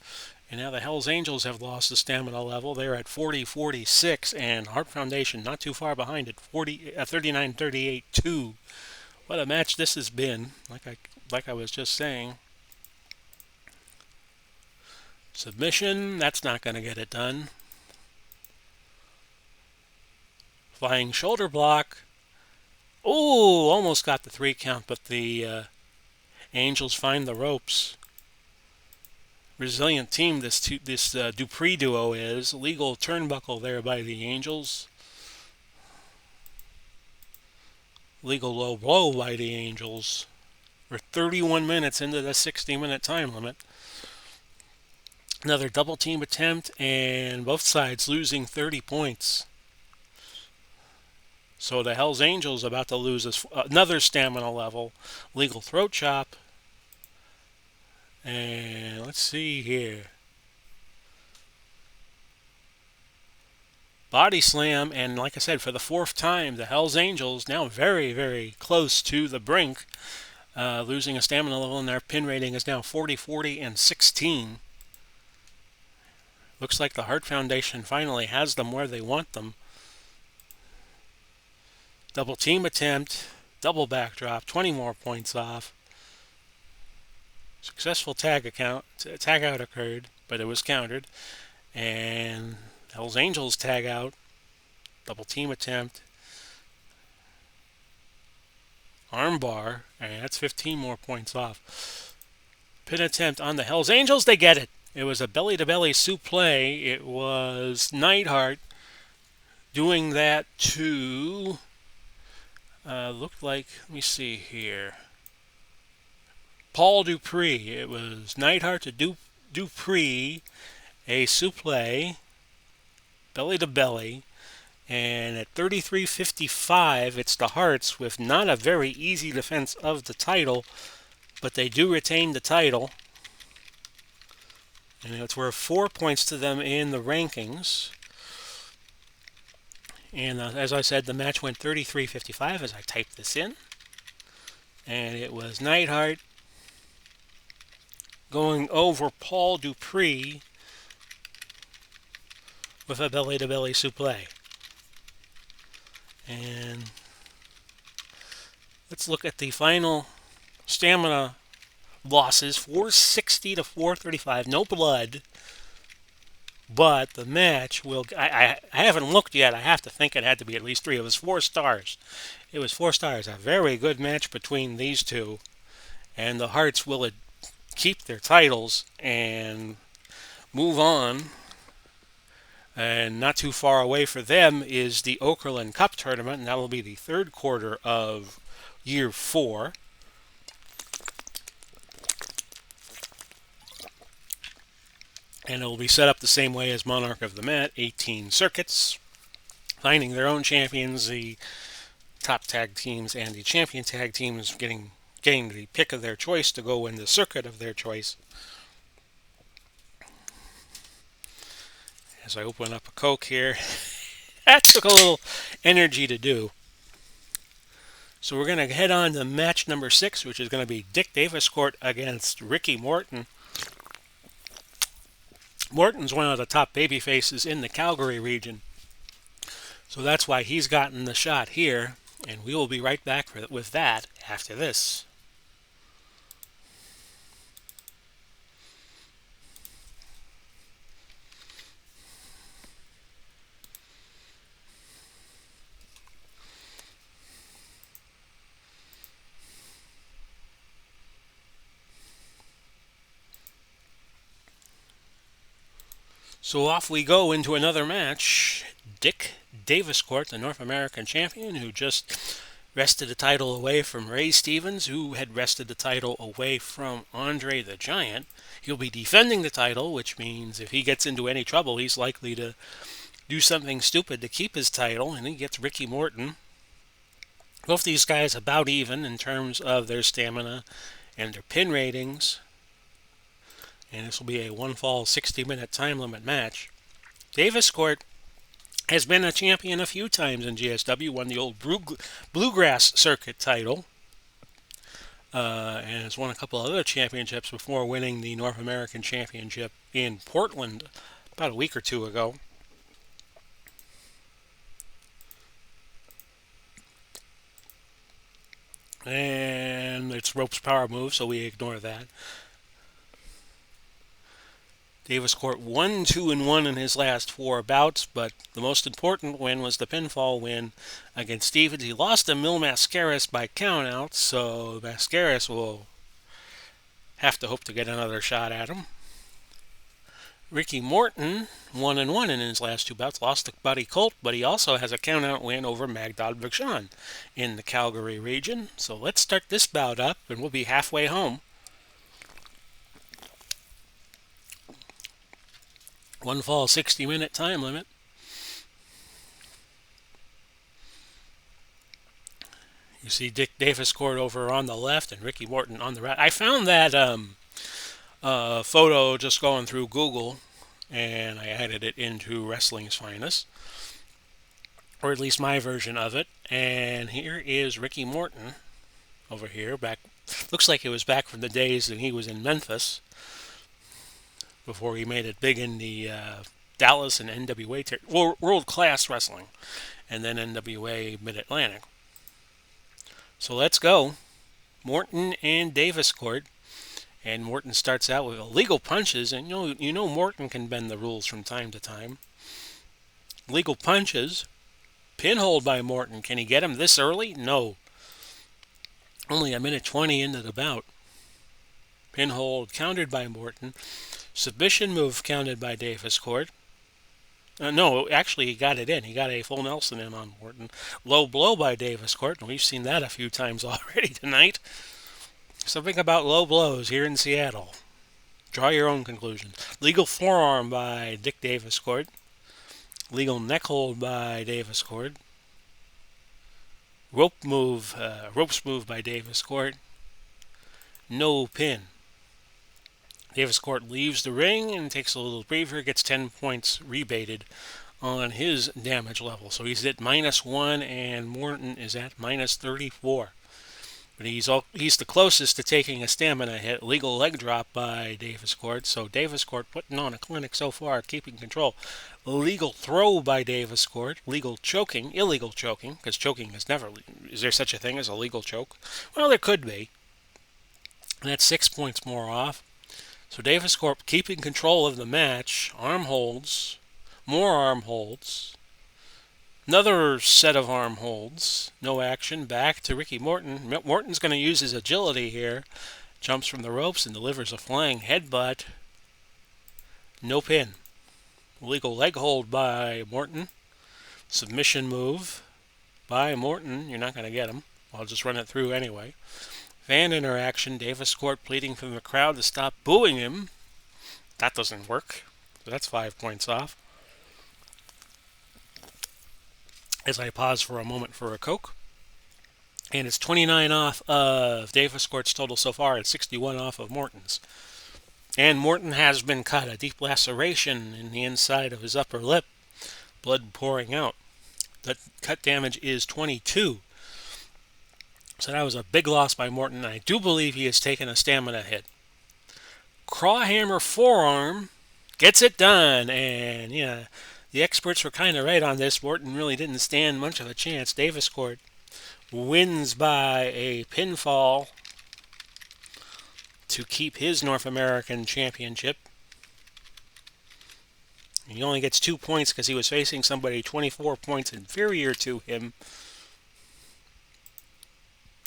And now the Hells Angels have lost the stamina level. They're at 40-46. And Hart Foundation not too far behind at 39-38-2. What a match this has been. Like I was just saying. Submission, that's not going to get it done. Flying shoulder block. Oh, almost got the 3 count, but the Angels find the ropes. Resilient team this Dupree duo is. Legal turnbuckle there by the Angels. Legal low blow by the Angels. We're 31 minutes into the 60-minute time limit. Another double team attempt, and both sides losing 30 points. So the Hells Angels about to lose another stamina level. Legal throat chop. And let's see here. Body slam, and like I said, for the 4th time, the Hells Angels now very, very close to the brink. Losing a stamina level, and their pin rating is now 40, 40, and 16. Looks like the Hart Foundation finally has them where they want them. Double team attempt, double backdrop, 20 more points off. Successful tag out occurred, but it was countered. And Hells Angels tag out, double team attempt, armbar, and that's 15 more points off. Pin attempt on the Hells Angels, they get it. It was a belly-to-belly suplex. It was Neidhart doing that to, looked like, let me see here, Paul Dupree. It was Neidhart to Dupree, a suplex, belly-to-belly. And at 33:55, it's the Harts with not a very easy defense of the title, but they do retain the title. And it's worth 4 points to them in the rankings. And as I said, the match went 33:55 as I typed this in. And it was Neidhart going over Paul Dupree with a belly-to-belly suplex. And let's look at the final stamina losses. 460 to 435. No blood. But the match will... I haven't looked yet. I have to think it had to be at least 3. It was 4 stars. It was 4 stars. A very good match between these two. And the Harts will keep their titles and move on. And not too far away for them is the Oakerland Cup Tournament, and that will be the 3rd quarter of year 4. And it will be set up the same way as Monarch of the Mat, 18 circuits, finding their own champions, the top tag teams and the champion tag teams getting the pick of their choice to go in the circuit of their choice. As I open up a Coke here, that took a little energy to do. So we're going to head on to match number 6, which is going to be Dick Daviscourt against Ricky Morton. Morton's one of the top baby faces in the Calgary region. So that's why he's gotten the shot here. And we will be right back with that after this. So off we go into another match. Dick Daviscourt, the North American champion, who just wrested the title away from Ray Stevens, who had wrested the title away from Andre the Giant. He'll be defending the title, which means if he gets into any trouble, he's likely to do something stupid to keep his title, and he gets Ricky Morton. Both these guys about even in terms of their stamina and their pin ratings. And this will be a one-fall 60-minute time limit match. Daviscourt has been a champion a few times in GSW, won the old Bluegrass Circuit title, and has won a couple of other championships before winning the North American Championship in Portland about a week or 2 ago. And it's ropes power move, so we ignore that. Davis Court won 2-1 in his last 4 bouts, but the most important win was the pinfall win against Stevens. He lost to Mil Mascaras by countout, so Mascaras will have to hope to get another shot at him. Ricky Morton 1-1 in his last 2 bouts, lost to Buddy Colt, but he also has a countout win over Magdad Vachon in the Calgary region. So let's start this bout up, and we'll be halfway home. One fall, 60-minute time limit. You see Dick Davis Court over on the left and Ricky Morton on the right. I found that photo just going through Google, and I added it into Wrestling's Finest, or at least my version of it. And here is Ricky Morton over here. Back, looks like it was back from the days that he was in Memphis, before he made it big in the Dallas and NWA World Class Wrestling, and then NWA Mid-Atlantic. So let's go. Morton and Davis Court. And Morton starts out with illegal punches, and you know Morton can bend the rules from time to time. Legal punches. Pinhold by Morton. Can he get him this early? No. Only a minute 20 into the bout. Pinhold countered by Morton. Submission move counted by Davis Court. No, actually he got it in. He got a full Nelson in on Morton. Low blow by Davis Court, and we've seen that a few times already tonight. Something about low blows here in Seattle. Draw your own conclusions. Legal forearm by Dick Davis Court. Legal neck hold by Davis Court. Ropes move by Davis Court. No pin. Davis Court leaves the ring and takes a little breather, gets 10 points rebated on his damage level. So he's at -1 and Morton is at -34. But he's the closest to taking a stamina hit. Legal leg drop by Davis Court. So Davis Court putting on a clinic so far, keeping control. Legal throw by Davis Court. Illegal choking, because choking is never... Is there such a thing as a legal choke? Well, there could be. And that's 6 points more off. So Davis Court keeping control of the match. Arm holds. More arm holds. Another set of arm holds. No action. Back to Ricky Morton. Morton's going to use his agility here. Jumps from the ropes and delivers a flying headbutt. No pin. Legal leg hold by Morton. Submission move by Morton. You're not going to get him. I'll just run it through anyway. Fan interaction. Davis Court pleading from the crowd to stop booing him. That doesn't work. So that's 5 points off. As I pause for a moment for a Coke. And it's 29 off of Davis Court's total so far, and 61 off of Morton's. And Morton has been cut. A deep laceration in the inside of his upper lip. Blood pouring out. That cut damage is 22. So that was a big loss by Morton. I do believe he has taken a stamina hit. Crawhammer forearm gets it done. And yeah, the experts were kind of right on this. Morton really didn't stand much of a chance. Davis Court wins by a pinfall to keep his North American Championship. He only gets 2 points because he was facing somebody 24 points inferior to him.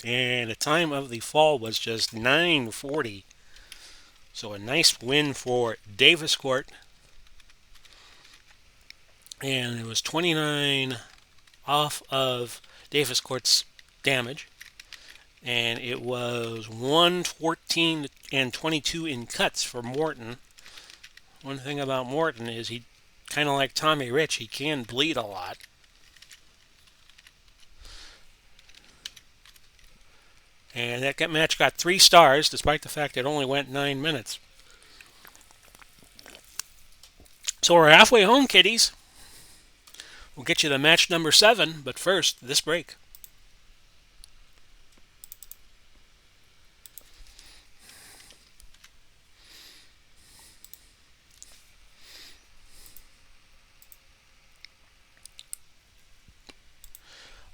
And the time of the fall was just 9:40. So a nice win for Davis Court. And it was 29 off of Davis Court's damage. And it was 114 and 22 in cuts for Morton. One thing about Morton is he, kind of like Tommy Rich, he can bleed a lot. And that match got 3 stars, despite the fact it only went 9 minutes. So we're halfway home, kiddies. We'll get you to match number 7, but first, this break.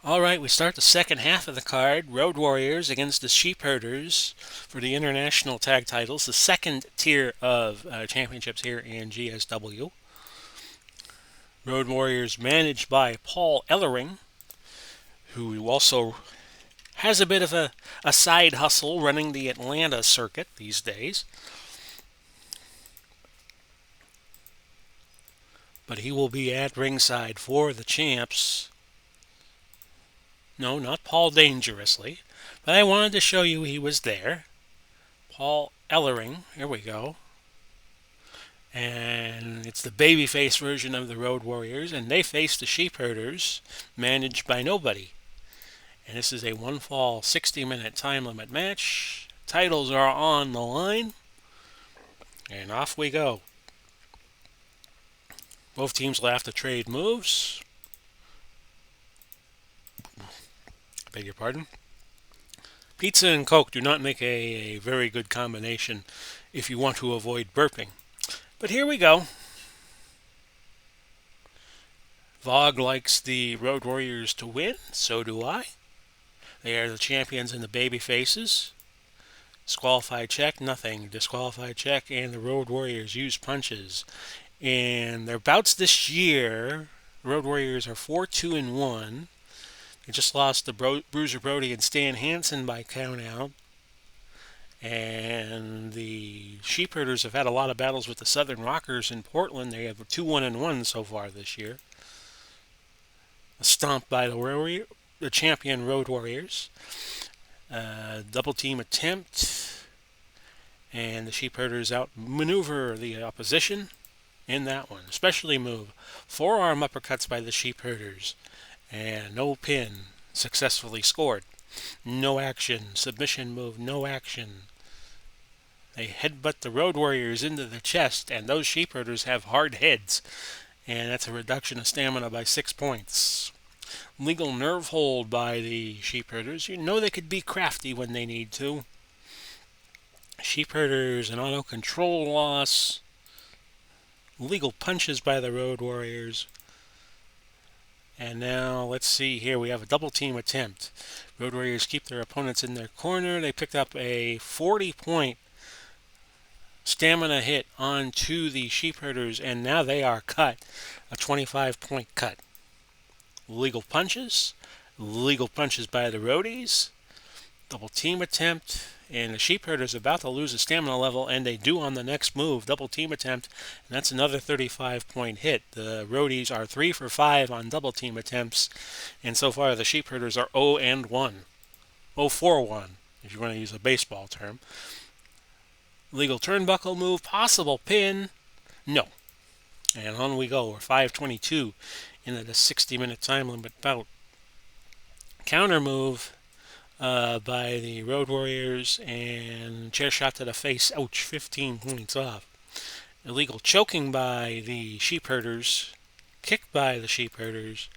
All right, we start the second half of the card. Road Warriors against the Sheepherders for the international tag titles, the second tier of championships here in GSW. Road Warriors managed by Paul Ellering, who also has a bit of a side hustle running the Atlanta circuit these days. But he will be at ringside for the champs. No, not Paul Dangerously. But I wanted to show you he was there. Paul Ellering. Here we go. And it's the babyface version of the Road Warriors. And they face the Sheepherders, managed by nobody. And this is a one-fall, 60-minute time limit match. Titles are on the line. And off we go. Both teams will have to trade moves. Beg your pardon. Pizza and Coke do not make a very good combination if you want to avoid burping. But here we go. Vogue likes the Road Warriors to win. So do I. They are the champions and the baby faces. Disqualified check, nothing. Disqualified check, and the Road Warriors use punches. And their bouts this year, the Road Warriors are 4-2-1. They just lost to Bruiser Brody and Stan Hansen by countout. And the Sheepherders have had a lot of battles with the Southern Rockers in Portland. They have 2-1-1 so far this year. A stomp by the champion Road Warriors. Double team attempt. And the Sheepherders outmaneuver the opposition in that one. Especially move. Forearm uppercuts by the Sheepherders. And no pin. Successfully scored. No action. Submission move. No action. They headbutt the Road Warriors into the chest. And those Sheepherders have hard heads. And that's a reduction of stamina by 6 points. Legal nerve hold by the Sheepherders. You know they could be crafty when they need to. Sheepherders, an auto control loss. Legal punches by the Road Warriors. And now, let's see here. We have a double team attempt. Road Warriors keep their opponents in their corner. They picked up a 40-point stamina hit onto the Sheepherders, and now they are cut. A 25-point cut. Legal punches by the Roadies, double team attempt, and the Sheepherders about to lose a stamina level, and they do on the next move, double team attempt, and that's another 35-point hit. The Roadies are 3 for 5 on double team attempts, and so far the Sheepherders are 0-1, 0-4-1, if you want to use a baseball term. Legal turnbuckle move, possible pin, no. And on we go, we're 5:22 into the 60-minute time limit bout. Counter move by the Road Warriors and chair shot to the face. Ouch, 15 points off. Illegal choking by the Sheepherders. Kick by the Sheepherders.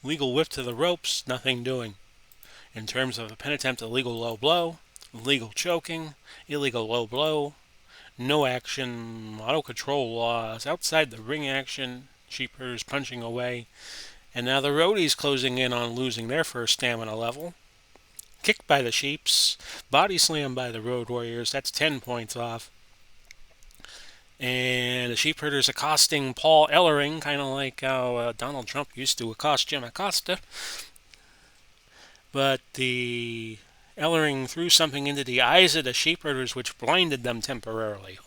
Legal whip to the ropes. Nothing doing. In terms of a pin attempt, illegal low blow. Illegal choking. Illegal low blow. No action. Auto control loss. Outside the ring action. Sheepherders punching away. And now the Roadies closing in on losing their first stamina level. Kick by the Sheeps. Body slam by the Road Warriors. That's 10 points off. And the Sheepherders accosting Paul Ellering, kind of like how Donald Trump used to accost Jim Acosta. But the Ellering threw something into the eyes of the Sheepherders, which blinded them temporarily.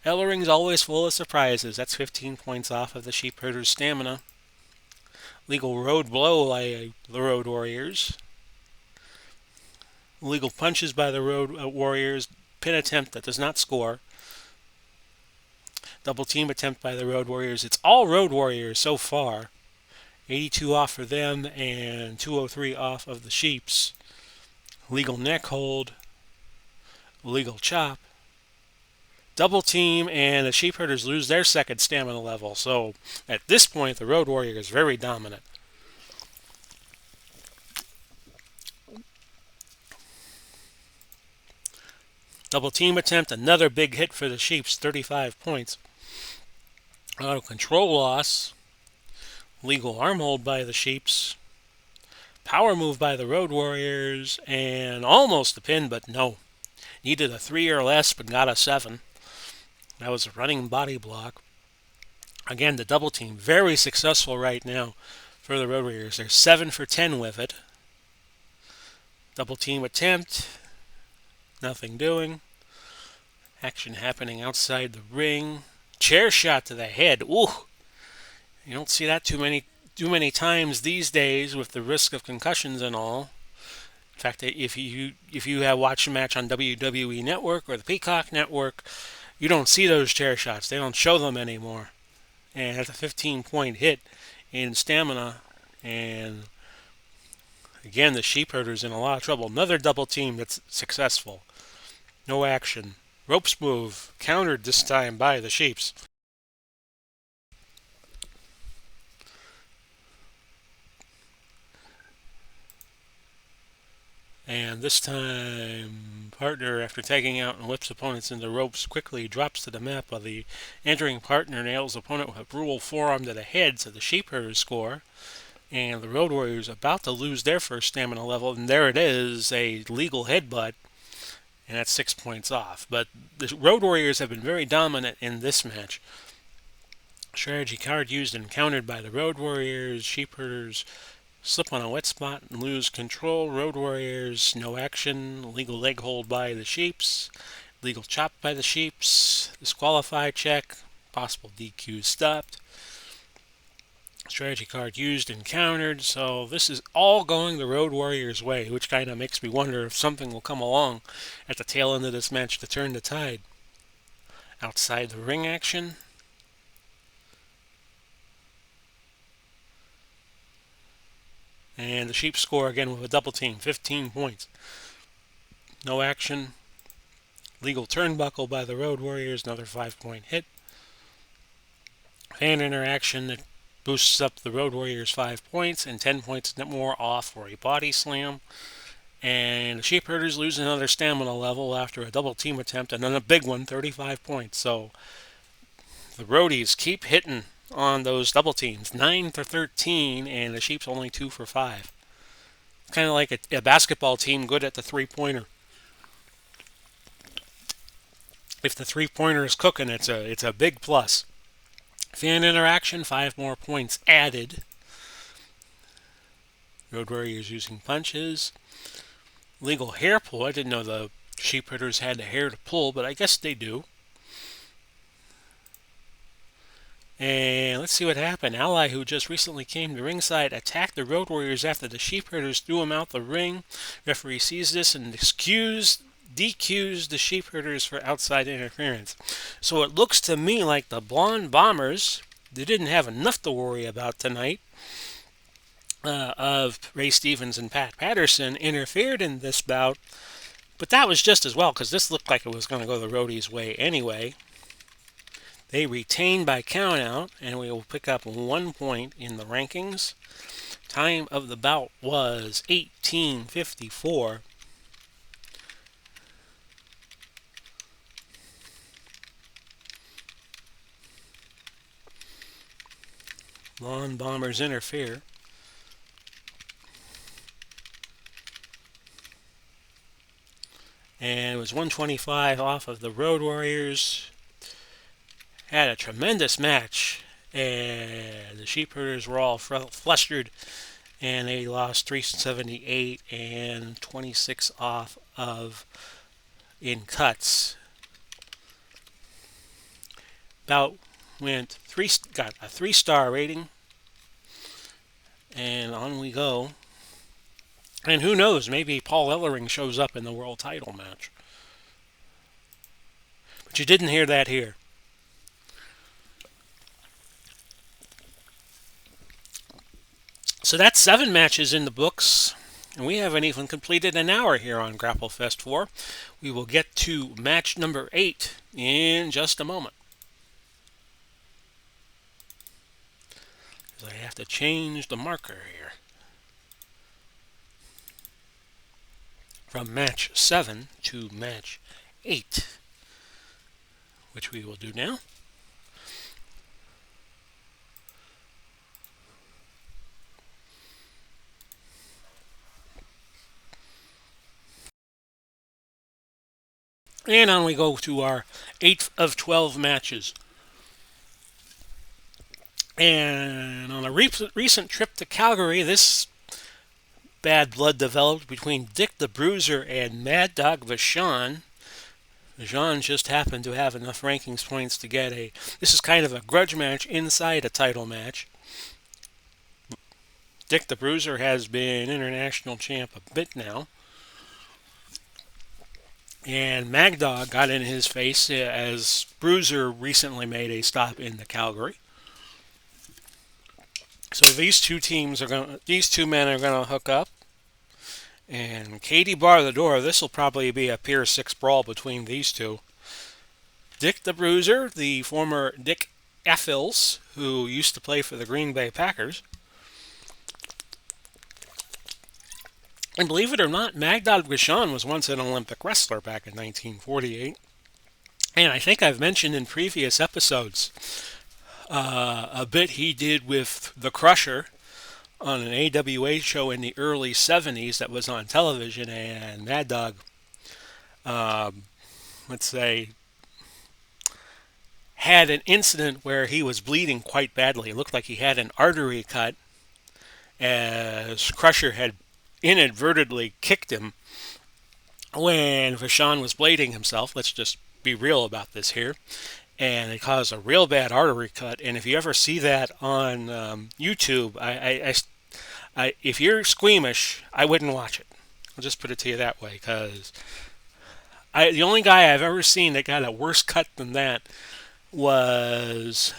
Ellering's always full of surprises. That's 15 points off of the Sheepherders' stamina. Legal road blow by the Road Warriors. Legal punches by the Road Warriors. Pin attempt that does not score. Double team attempt by the Road Warriors. It's all Road Warriors so far. 82 off for them and 203 off of the Sheeps. Legal neck hold. Legal chop. Double team, and the Sheepherders lose their second stamina level. So at this point, the Road Warrior is very dominant. Double team attempt, another big hit for the Sheeps, 35 points. Auto control loss. Legal arm hold by the Sheeps. Power move by the Road Warriors. And almost a pin, but no. Needed a 3 or less, but got a 7. That was a running body block. Again, the double team, very successful right now for the Road Warriors. They're 7 for 10 with it. Double team attempt. Nothing doing. Action happening outside the ring. Chair shot to the head. Ooh. You don't see that too many times these days with the risk of concussions and all. In fact, if you have watched a match on WWE Network or the Peacock Network, you don't see those chair shots. They don't show them anymore. And that's a 15-point hit in stamina. And again, the Sheepherders in a lot of trouble. Another double team that's successful. No action. Ropes move. Countered this time by the Sheeps. And this time, partner, after tagging out and whips opponents into ropes, quickly drops to the mat while the entering partner nails opponent with a brutal forearm to the head, so the Sheepherders score. And the Road Warriors about to lose their first stamina level, and there it is, a legal headbutt, and that's 6 points off. But the Road Warriors have been very dominant in this match. Strategy card used and countered by the Road Warriors. Sheepherders slip on a wet spot and lose control. Road Warriors, no action. Legal leg hold by the Sheeps. Legal chop by the Sheeps. Disqualify check. Possible DQ stopped. Strategy card used and countered. So this is all going the Road Warriors' way, which kind of makes me wonder if something will come along at the tail end of this match to turn the tide. Outside the ring action. And the Sheep score again with a double team, 15 points. No action. Legal turnbuckle by the Road Warriors, another 5-point hit. Fan interaction that boosts up the Road Warriors 5 points and 10 points more off for a body slam. And the Sheepherders lose another stamina level after a double team attempt, and then a big one, 35 points. So the Roadies keep hitting on those double teams, 9 for 13, and the Sheep's only 2 for 5. Kind of like a basketball team good at the three-pointer. If the three-pointer is cooking, it's a big plus. Fan interaction, 5 more points added. Road Warriors using punches. Legal hair pull. I didn't know the Sheepherders had the hair to pull, but I guess they do. And let's see what happened. Ally, who just recently came to ringside, attacked the Road Warriors after the Sheepherders threw him out the ring. Referee sees this and DQs the Sheepherders for outside interference. So it looks to me like the Blonde Bombers, they didn't have enough to worry about tonight, of Ray Stevens and Pat Patterson, interfered in this bout. But that was just as well, because this looked like it was going to go the Roadies' way anyway. They retain by countout, and we will pick up 1 point in the rankings. Time of the bout was 18:54. Lawn Bombers interfere. And it was 125 off of the Road Warriors. Had a tremendous match, and the Sheepherders were all flustered, and they lost 378 and 26 off of in cuts. Bout got a 3-star rating, and on we go. And who knows, maybe Paul Ellering shows up in the world title match. But you didn't hear that here. So that's 7 matches in the books, and we haven't even completed an hour here on Grapplefest 4. We will get to match number 8 in just a moment. I have to change the marker here. From match 7 to match 8, which we will do now. And on we go to our 8th of 12 matches. And on a recent trip to Calgary, this bad blood developed between Dick the Bruiser and Mad Dog Vachon. Vachon just happened to have enough rankings points to get a. This is kind of a grudge match inside a title match. Dick the Bruiser has been international champ a bit now. And Mad Dog got in his face as Bruiser recently made a stop in the Calgary. So these two men are gonna hook up. And Katie bar the door. This will probably be a Pier 6 brawl between these two. Dick the Bruiser, the former Dick Effels, who used to play for the Green Bay Packers. And believe it or not, Mad Dog Vachon was once an Olympic wrestler back in 1948. And I think I've mentioned in previous episodes a bit he did with the Crusher on an AWA show in the early 70s that was on television, and Mad Dog, let's say, had an incident where he was bleeding quite badly. It looked like he had an artery cut as Crusher had inadvertently kicked him when Vachon was blading himself. Let's just be real about this here. And it caused a real bad artery cut. And if you ever see that on YouTube, if you're squeamish, I wouldn't watch it. I'll just put it to you that way, because the only guy I've ever seen that got a worse cut than that was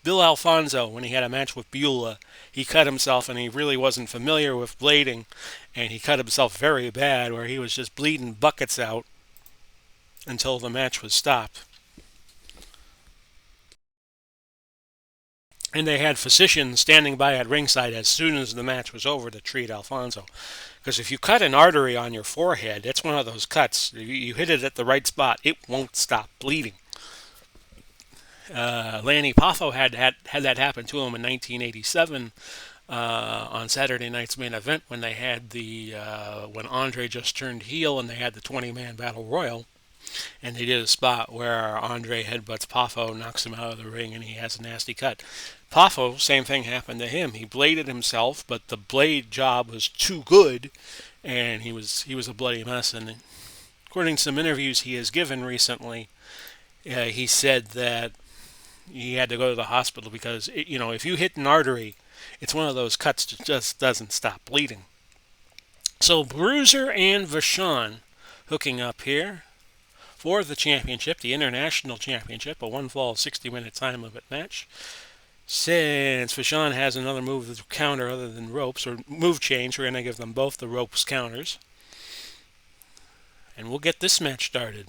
Bill Alfonso when he had a match with Beulah. He cut himself, and he really wasn't familiar with blading, and he cut himself very bad, where he was just bleeding buckets out until the match was stopped. And they had physicians standing by at ringside as soon as the match was over to treat Alfonso. Because if you cut an artery on your forehead, it's one of those cuts. You hit it at the right spot, it won't stop bleeding. Lanny Poffo had that happen to him in 1987 on Saturday Night's Main Event when they had when Andre just turned heel and they had the 20-man battle royal. And they did a spot where Andre headbutts Poffo, knocks him out of the ring, and he has a nasty cut. Poffo, same thing happened to him. He bladed himself, but the blade job was too good, and he was a bloody mess. And according to some interviews he has given recently, he said that he had to go to the hospital because if you hit an artery, it's one of those cuts that just doesn't stop bleeding. So Bruiser and Vachon hooking up here for the championship, the international championship, a one fall 60-minute time limit match. Since Vachon has another move to counter other than ropes, or move change, we're going to give them both the ropes counters. And we'll get this match started.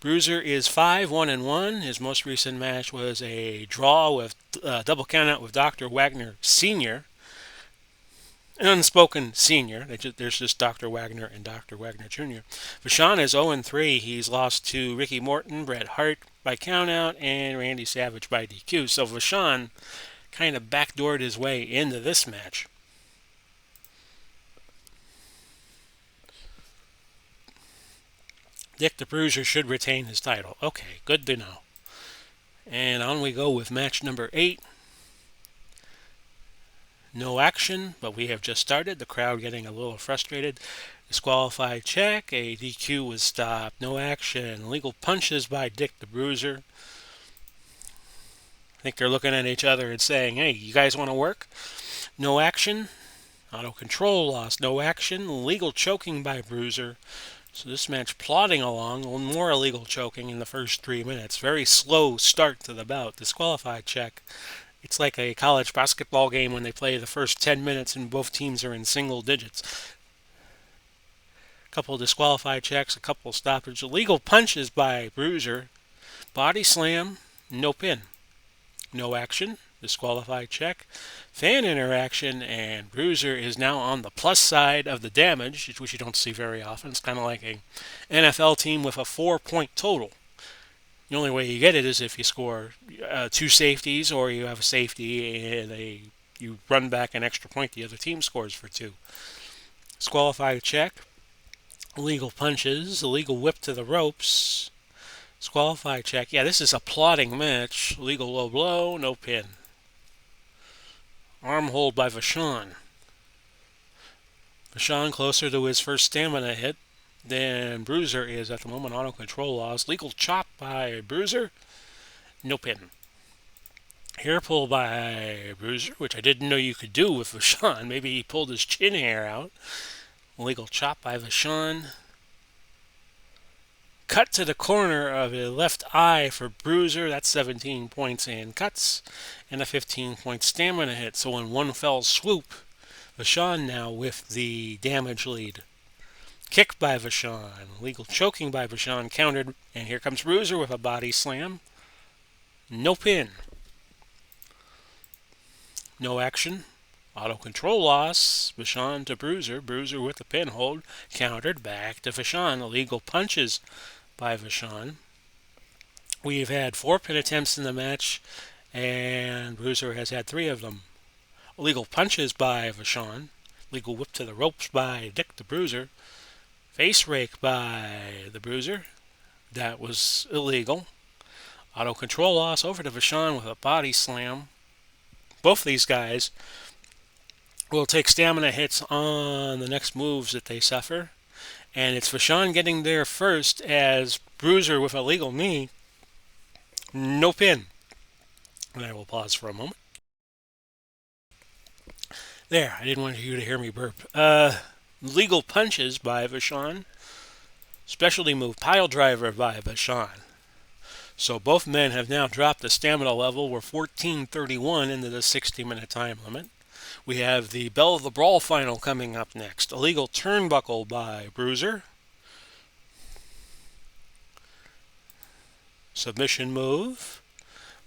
Bruiser is 5-1-1. His most recent match was a draw with double countout with Dr. Wagner Sr., an unspoken senior. There's just Dr. Wagner and Dr. Wagner Jr. Vachon is 0-3. He's lost to Ricky Morton, Bret Hart by countout, and Randy Savage by DQ. So Vachon kind of backdoored his way into this match. Dick the Bruiser should retain his title. Okay, good to know. And on we go with match number 8. No action, but we have just started. The crowd getting a little frustrated. Disqualified check. A DQ was stopped. No action. Legal punches by Dick the Bruiser. I think they're looking at each other and saying, hey, you guys want to work? No action. Auto control loss. No action. Legal choking by Bruiser. So this match plodding along. More illegal choking in the first 3 minutes. Very slow start to the bout. Disqualified check. It's like a college basketball game when they play the first 10 minutes and both teams are in single digits. A couple of disqualified checks, a couple of stoppage. Illegal punches by Bruiser. Body slam, no pin. No action, disqualified check. Fan interaction, and Bruiser is now on the plus side of the damage, which you don't see very often. It's kind of like an NFL team with a 4-point total. The only way you get it is if you score 2 safeties, or you have a safety and you run back an extra point. The other team scores for 2. Disqualified check. Illegal punches, illegal whip to the ropes, disqualify check. Yeah, this is a plodding match. Illegal low blow, no pin. Arm hold by Vachon. Vachon closer to his first stamina hit than Bruiser is at the moment. Auto control loss. Legal chop by Bruiser, no pin. Hair pull by Bruiser, which I didn't know you could do with Vachon. Maybe he pulled his chin hair out. Legal chop by Vachon. Cut to the corner of the left eye for Bruiser. That's 17 points in cuts and a 15-point stamina hit. So in one fell swoop, Vachon now with the damage lead. Kick by Vachon. Legal choking by Vachon countered. And here comes Bruiser with a body slam. No pin. No action. Auto control loss. Vachon to Bruiser. Bruiser with the pin hold. Countered back to Vachon. Illegal punches by Vachon. We've had 4 pin attempts in the match, and Bruiser has had 3 of them. Illegal punches by Vachon. Legal whip to the ropes by Dick the Bruiser. Face rake by the Bruiser. That was illegal. Auto control loss over to Vachon with a body slam. Both these guys will take stamina hits on the next moves that they suffer. And it's Vachon getting there first as Bruiser with a legal knee. No pin. And I will pause for a moment. There, I didn't want you to hear me burp. Legal punches by Vachon. Specialty move pile driver by Vachon. So both men have now dropped the stamina level. We're 14:31 into the 60-minute time limit. We have the Bell of the Brawl final coming up next. Illegal turnbuckle by Bruiser. Submission move.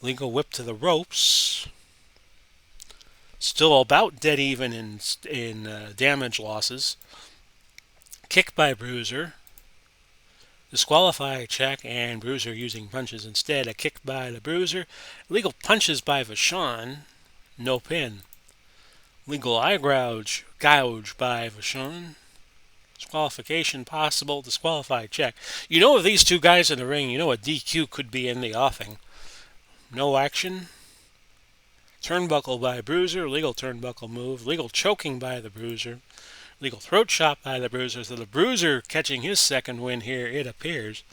Legal whip to the ropes. Still about dead even in damage losses. Kick by Bruiser. Disqualify check and Bruiser using punches instead. A kick by the Bruiser. Legal punches by Vachon. No pin. Legal eye gouge by Vachon. Disqualification possible. Disqualify check. You know, if these two guys in the ring, you know a DQ could be in the offing. No action. Turnbuckle by Bruiser. Legal turnbuckle move. Legal choking by the Bruiser. Legal throat chop by the Bruiser. So the Bruiser catching his second win here, it appears.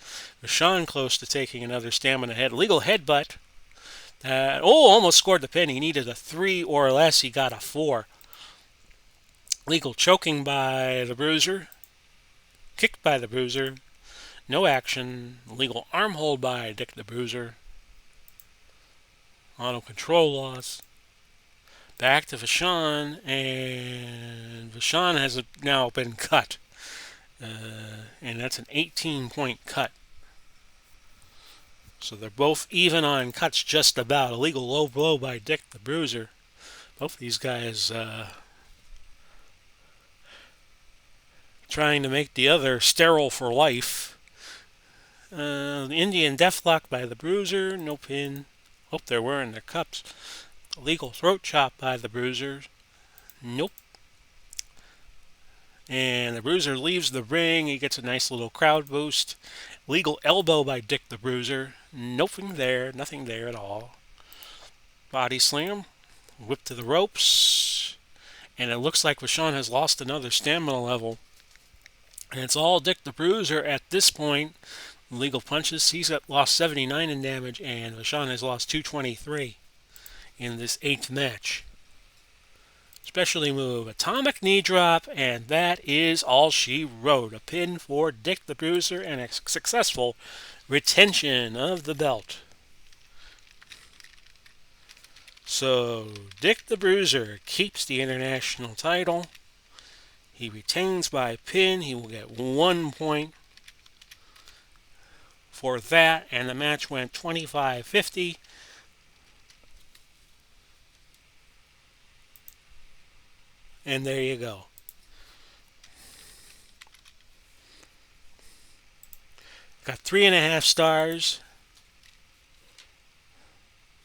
Vachon close to taking another stamina hit. Legal headbutt. Almost scored the pin. He needed a 3 or less. He got a 4. Legal choking by the Bruiser. Kicked by the Bruiser. No action. Legal arm hold by Dick the Bruiser. Auto control loss. Back to Vachon, and Vachon has now been cut. And that's an 18-point cut. So they're both even on cuts just about. A legal low blow by Dick the Bruiser. Both these guys trying to make the other sterile for life. The Indian Deathlock by the Bruiser. No pin. Hope they're wearing their cups. Legal throat chop by the Bruiser. Nope. And the Bruiser leaves the ring. He gets a nice little crowd boost. Legal elbow by Dick the Bruiser. Nothing there. Nothing there at all. Body slam. Whip to the ropes. And it looks like Vachon has lost another stamina level. And it's all Dick the Bruiser at this point. Legal punches. He's lost 79 in damage. And Vachon has lost 223 in this 8th match. Specialty move, atomic knee drop, and that is all she wrote. A pin for Dick the Bruiser and a successful retention of the belt. So Dick the Bruiser keeps the international title. He retains by pin. He will get 1 point for that, and the match went 25-50. And there you go. Got 3.5 stars.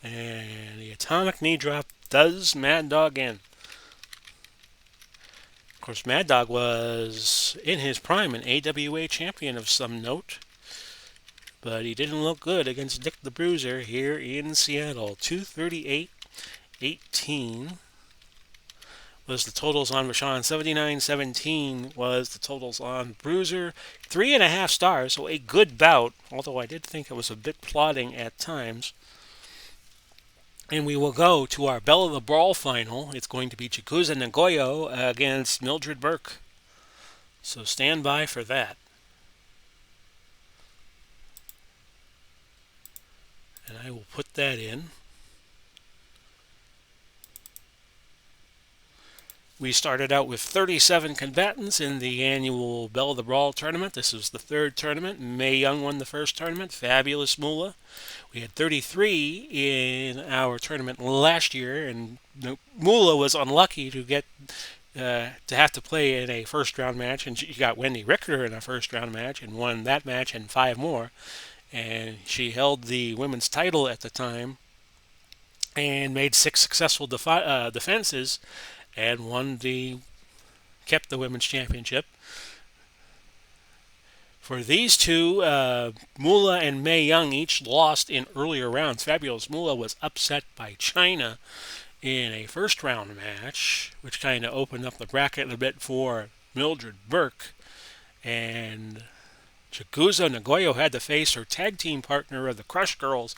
And the atomic knee drop does Mad Dog in. Of course, Mad Dog was in his prime an AWA champion of some note, but he didn't look good against Dick the Bruiser here in Seattle. 238-18 was the totals on Rashawn. 79-17 was the totals on Bruiser. 3.5 stars, so a good bout, although I did think it was a bit plodding at times. And we will go to our Bell of the Brawl final. It's going to be Chikusa Nagoyo against Mildred Burke. So stand by for that. And I will put that in. We started out with 37 combatants in the annual Bell of the Brawl tournament. This was the third tournament. Mae Young won the first tournament. Fabulous Moolah. We had 33 in our tournament last year, and Moolah was unlucky to get to have to play in a first round match, and she got Wendy Richter in a first round match and won that match and 5 more. And she held the women's title at the time and made 6 successful defenses and kept the women's championship. For these two, Moolah and Mae Young each lost in earlier rounds. Fabulous Moolah was upset by China in a first round match, which kind of opened up the bracket a bit for Mildred Burke. And Chikusa Nagoyo had to face her tag team partner of the Crush Girls,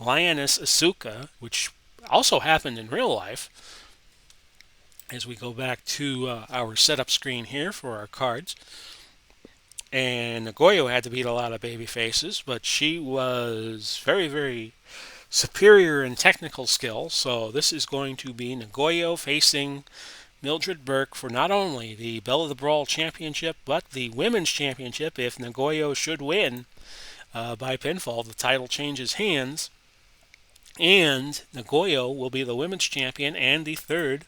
Lioness Asuka, which also happened in real life. As we go back to our setup screen here for our cards. And Nagoyo had to beat a lot of baby faces, but she was very, very superior in technical skill. So this is going to be Nagoyo facing Mildred Burke for not only the Bell of the Brawl Championship, but the Women's Championship. If Nagoyo should win by pinfall, the title changes hands. And Nagoyo will be the Women's Champion and the third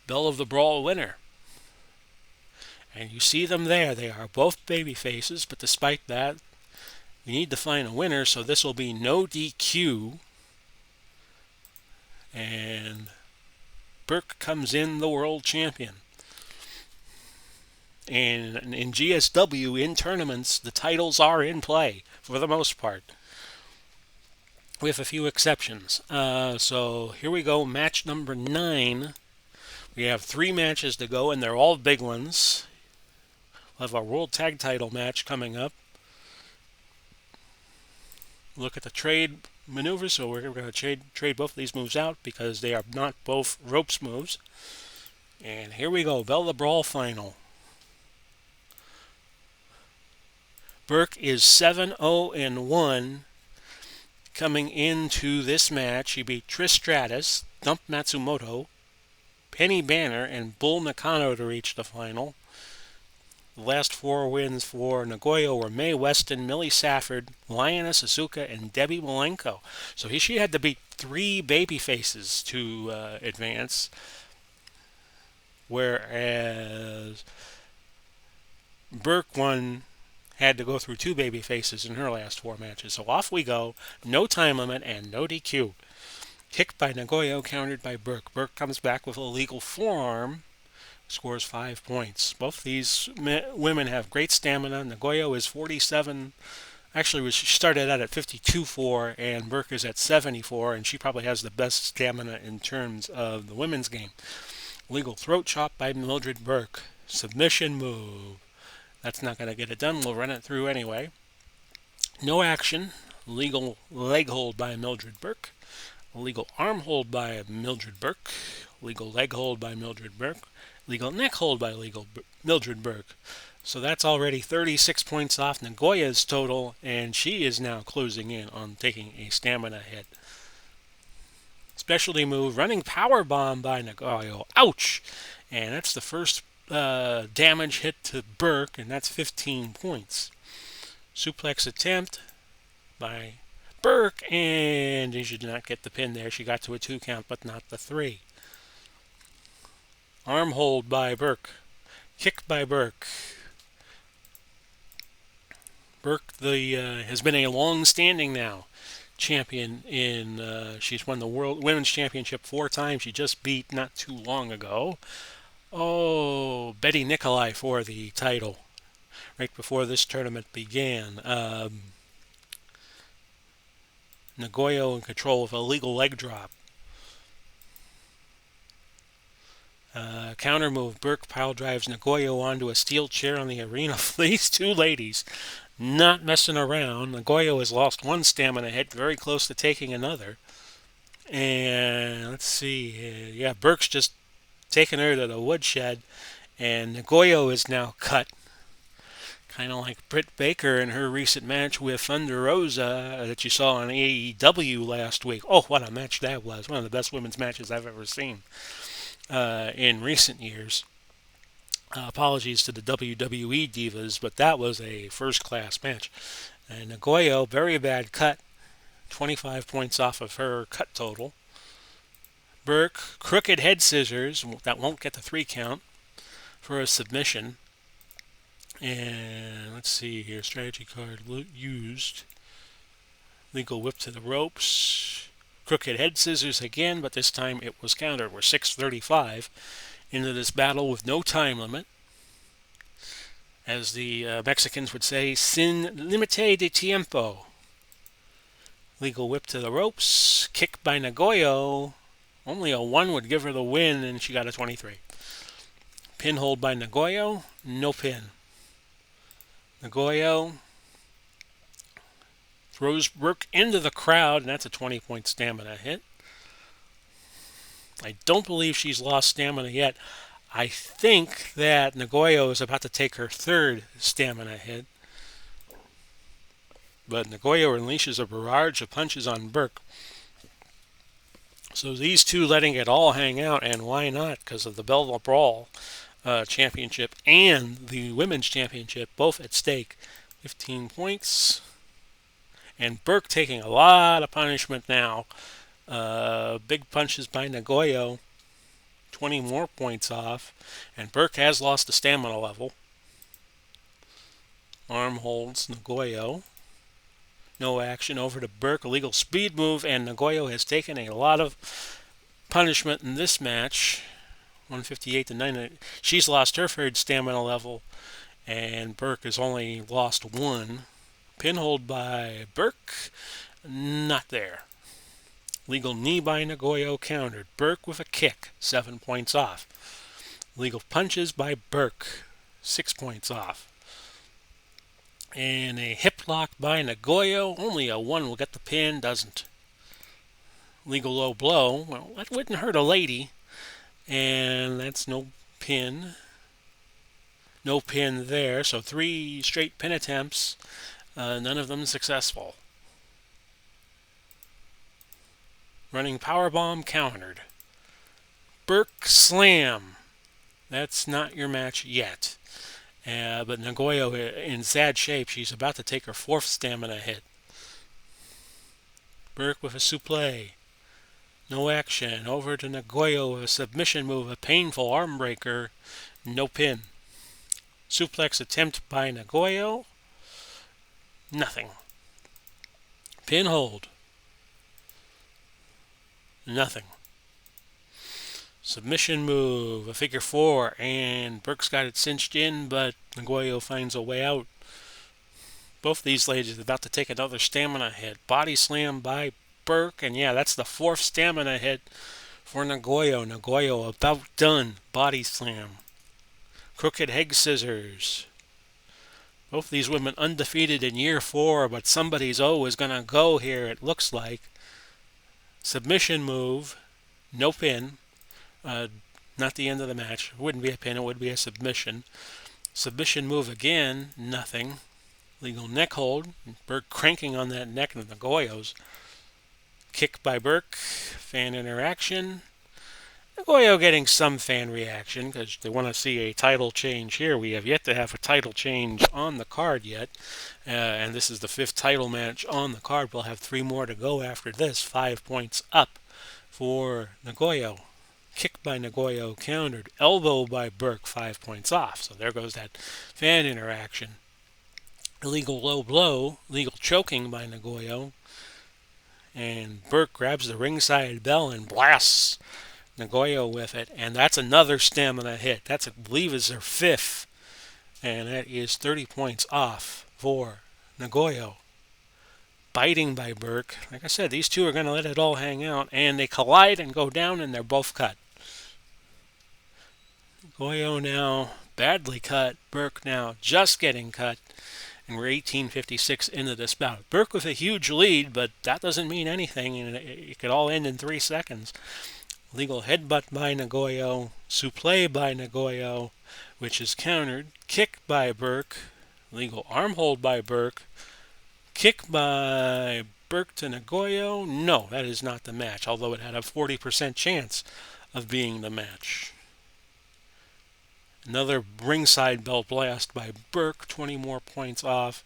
Bell of the Brawl winner. And you see them there. They are both baby faces, but despite that, we need to find a winner, so this will be no DQ. And Burke comes in the world champion. And in GSW, in tournaments, the titles are in play for the most part, with a few exceptions. So here we go, match number 9. We have 3 matches to go, and they're all big ones. We'll have our World Tag Title match coming up. Look at the trade maneuvers, so we're going to trade both of these moves out because they are not both ropes moves. And here we go, Bell of the Brawl final. Burke is 7-0-1 coming into this match. He beat Trish Stratus, Dump Matsumoto, Penny Banner, and Bull Nakano to reach the final. The last 4 wins for Nagoyo were Mae Weston, Millie Safford, Lioness Asuka, and Debbie Malenko. So she had to beat 3 baby faces to advance, whereas Burke had to go through 2 baby faces in her last 4 matches. So off we go, no time limit and no DQ. Kick by Nagoyo, countered by Burke. Burke comes back with a legal forearm, scores 5 points. Both these women have great stamina. Nagoyo is 47. Actually, she started out at 52-4, and Burke is at 74, and she probably has the best stamina in terms of the women's game. Legal throat chop by Mildred Burke. Submission move. That's not going to get it done. We'll run it through anyway. No action. Legal leg hold by Mildred Burke. Legal arm hold by Mildred Burke. Legal leg hold by Mildred Burke. Legal neck hold by Mildred Burke. So that's already 36 points off Nagoya's total, and she is now closing in on taking a stamina hit. Specialty move, running power bomb by Nagoyo. Ouch! And that's the first damage hit to Burke, and that's 15 points. Suplex attempt by Burke, and she did not get the pin there. She got to a 2 count, but not the 3. Arm hold by Burke. Kick by Burke. Burke has been a long-standing now champion she's won the World Women's Championship 4 times. She just beat, not too long ago, Oh, Betty Nikolai for the title right before this tournament began. Nagoyo in control of a legal leg drop. Counter move. Burke pile drives Nagoyo onto a steel chair on the arena. These two ladies not messing around. Nagoyo has lost one stamina hit, very close to taking another. And let's see. Yeah, Burke's just taken her to the woodshed. And Nagoyo is now cut. Kind of like Britt Baker in her recent match with Thunder Rosa that you saw on AEW last week. Oh, what a match that was. One of the best women's matches I've ever seen in recent years. Apologies to the WWE divas, but that was a first-class match. And Nagoyo, very bad cut. 25 points off of her cut total. Burke, crooked head scissors. That won't get the 3 count for a submission. And let's see here. Strategy card used. Legal whip to the ropes. Crooked head scissors again, but this time it was countered. We're 6:35 into this battle with no time limit. As the Mexicans would say, sin límite de tiempo. Legal whip to the ropes. Kick by Nagoyo. Only a 1 would give her the win, and she got a 23. Pin hold by Nagoyo. No pin. Nagoyo throws Burke into the crowd, and that's a 20-point stamina hit. I don't believe she's lost stamina yet. I think that Nagoyo is about to take her 3rd stamina hit. But Nagoyo unleashes a barrage of punches on Burke. So these two letting it all hang out, and why not? Because of the Bella Brawl championship and the women's championship, both at stake. 15 points. And Burke taking a lot of punishment now. Big punches by Nagoyo. 20 more points off. And Burke has lost the stamina level. Arm holds Nagoyo. No action over to Burke. Illegal speed move. And Nagoyo has taken a lot of punishment in this match. 158 to 9. She's lost her 3rd stamina level. And Burke has only lost 1. Pinhold by Burke. Not there. Legal knee by Nagoyo countered. Burke with a kick. 7 points off. Legal punches by Burke. 6 points off. And a hip lock by Nagoyo. Only a 1 will get the pin. Doesn't. Legal low blow. Well, that wouldn't hurt a lady. And that's no pin. No pin there. So 3 straight pin attempts. None of them successful. Running powerbomb countered. Burke slam. That's not your match yet. But Nagoyo in sad shape. She's about to take her 4th stamina hit. Burke with a suplex. No action. Over to Nagoyo with a submission move. A painful arm breaker. No pin. Suplex attempt by Nagoyo. Nothing. Pin hold. Nothing. Submission move, a figure 4, and Burke's got it cinched in, but Nagoyo finds a way out. Both these ladies are about to take another stamina hit. Body slam by Burke, and yeah, that's the 4th stamina hit for Nagoyo. Nagoyo about done. Body slam. Crooked head scissors. Both these women undefeated in year 4, but somebody's O is going to go here, it looks like. Submission move. No pin. Not the end of the match. It wouldn't be a pin, it would be a submission. Submission move again. Nothing. Legal neck hold. Burke cranking on that neck of Nagoyo's. Kick by Burke. Fan interaction. Nagoyo getting some fan reaction because they want to see a title change here. We have yet to have a title change on the card yet. And this is the 5th title match on the card. We'll have 3 more to go after this. 5 points up for Nagoyo. Kick by Nagoyo countered. Elbow by Burke. 5 points off. So there goes that fan interaction. Illegal low blow. Legal choking by Nagoyo. And Burke grabs the ringside bell and blasts Nagoya with it, and that's another stamina hit. That's, I believe, is their fifth, and that is 30 points off for Nagoya. Biting by Burke. Like I said, these two are going to let it all hang out, and they collide and go down, and they're both cut. Nagoya now badly cut. Burke now just getting cut. And we're 18:56 into this bout. Burke with a huge lead, but that doesn't mean anything, and it could all end in 3 seconds. Legal headbutt by Nagoya, supplé by Nagoya, which is countered. Kick by Burke, legal arm hold by Burke. Kick by Burke to Nagoya. No, that is not the match, although it had a 40% chance of being the match. Another ringside belt blast by Burke, 20 more points off.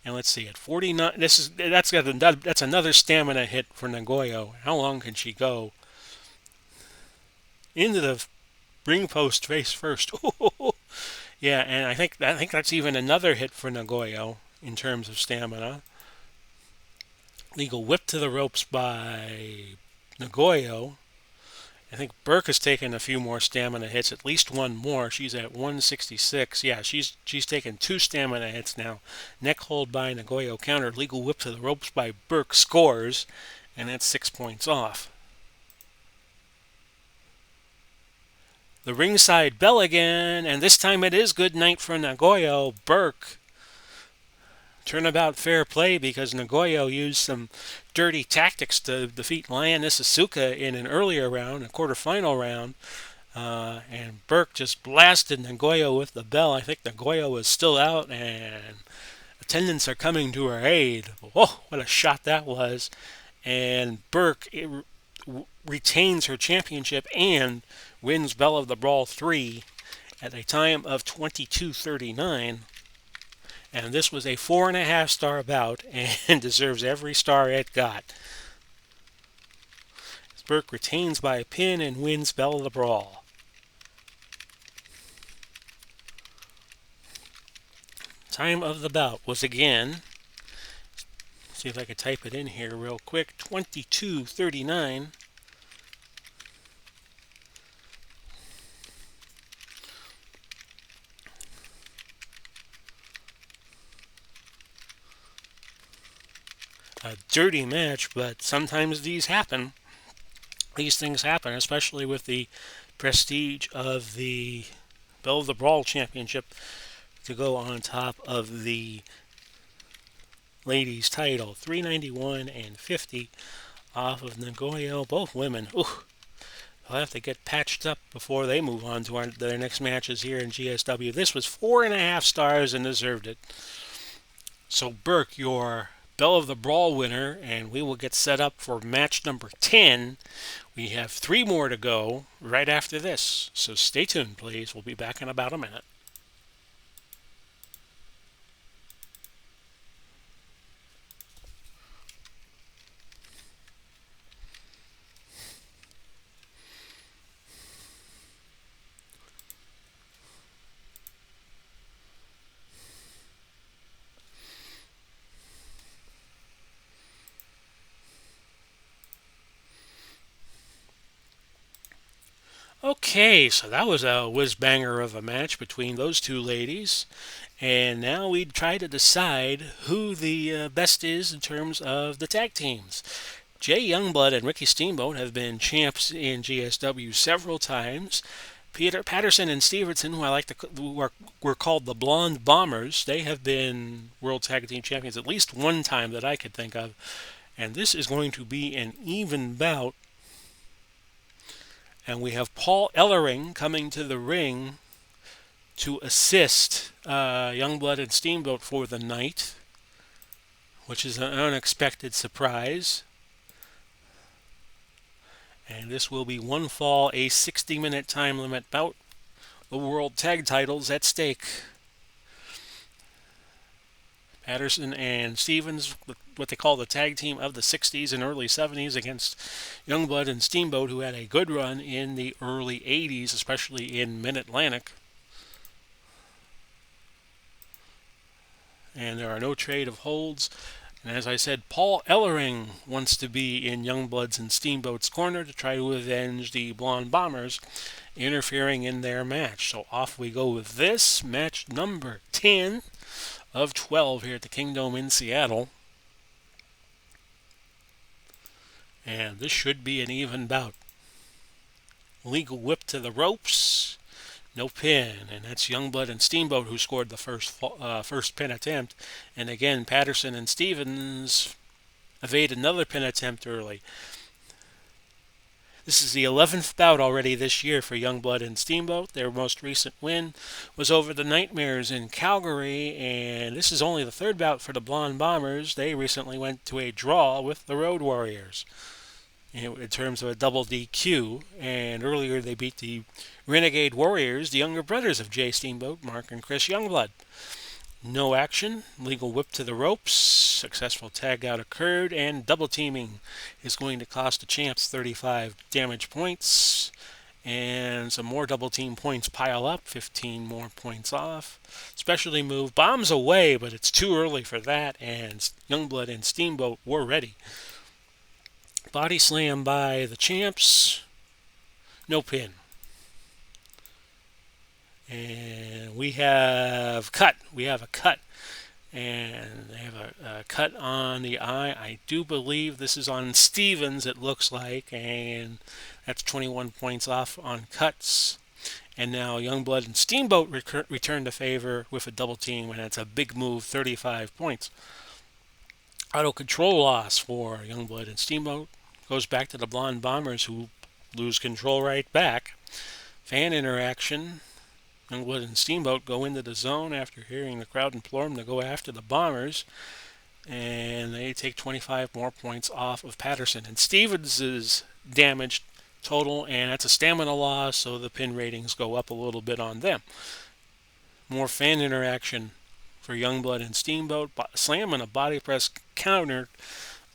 And let's see, at 49, that's another stamina hit for Nagoya. How long can she go? Into the ring post face first. Yeah, and I think that's even another hit for Nagoya in terms of stamina. Legal whip to the ropes by Nagoya. I think Burke has taken a few more stamina hits, at least one more. She's at 166. Yeah, she's taken 2 stamina hits now. Neck hold by Nagoya, counter. Legal whip to the ropes by Burke, scores, and that's 6 points off. The ringside bell again, and this time it is good night for Nagoya. Burke, turnabout fair play because Nagoya used some dirty tactics to defeat Lioness Asuka in an earlier round, a quarterfinal round. And Burke just blasted Nagoya with the bell. I think Nagoya was still out, and attendants are coming to her aid. Oh, what a shot that was. And Burke retains her championship and wins Bell of the Brawl 3 at a time of 22:39. And this was a 4.5 star bout and deserves every star it got. Burke retains by a pin and wins Bell of the Brawl. Time of the bout was again, see if I can type it in here real quick, 22:39. A dirty match, but sometimes these happen. These things happen, especially with the prestige of the Bell of the Brawl Championship to go on top of the ladies' title. 391 and 50 off of Nagoya. Both women. Ooh, they'll have to get patched up before they move on to their next matches here in GSW. This was 4.5 stars and deserved it. So Burke, your Bell of the Brawl winner, and we will get set up for match number 10. We have 3 more to go right after this, so stay tuned, please. We'll be back in about a minute. Okay, so that was a whiz-banger of a match between those two ladies. And now we try to decide who the best is in terms of the tag teams. Jay Youngblood and Ricky Steamboat have been champs in GSW several times. Peter Patterson and Stevenson, who were called the Blonde Bombers, they have been World Tag Team Champions at least one time that I could think of. And this is going to be an even bout. And we have Paul Ellering coming to the ring to assist Youngblood and Steamboat for the night, which is an unexpected surprise. And this will be one fall, a 60-minute time limit bout. The World Tag Titles at stake. Patterson and Stevens, what they call the tag team of the 60s and early 70s, against Youngblood and Steamboat, who had a good run in the early 80s, especially in Mid-Atlantic. And there are no trade of holds. And as I said, Paul Ellering wants to be in Youngbloods and Steamboat's corner to try to avenge the Blonde Bombers interfering in their match. So off we go with this, match number 10 of 12 here at the Kingdom in Seattle. And this should be an even bout. Legal whip to the ropes. No pin, and that's Youngblood and Steamboat who scored the first pin attempt. And again, Patterson and Stevens evade another pin attempt early. This is the 11th bout already this year for Youngblood and Steamboat. Their most recent win was over the Nightmares in Calgary, and this is only the third bout for the Blonde Bombers. They recently went to a draw with the Road Warriors in terms of a double DQ, and earlier they beat the Renegade Warriors, the younger brothers of Jay Steamboat, Mark and Chris Youngblood. No action, legal whip to the ropes, successful tag out occurred, and double teaming is going to cost the champs 35 damage points, and some more double team points pile up, 15 more points off. Specialty move, bombs away, but it's too early for that, and Youngblood and Steamboat were ready. Body slam by the champs. No pin. And we have cut. We have a cut. And they have a cut on the eye. I do believe this is on Stevens, it looks like. And that's 21 points off on cuts. And now Youngblood and Steamboat return to favor with a double team. And that's a big move, 35 points. Auto control loss for Youngblood and Steamboat. Goes back to the Blonde Bombers, who lose control right back. Fan interaction. Youngblood and Steamboat go into the zone after hearing the crowd implore them to go after the Bombers. And they take 25 more points off of Patterson. And Stevens is damaged total, and that's a stamina loss, so the pin ratings go up a little bit on them. More fan interaction for Youngblood and Steamboat. Slam and a body press counter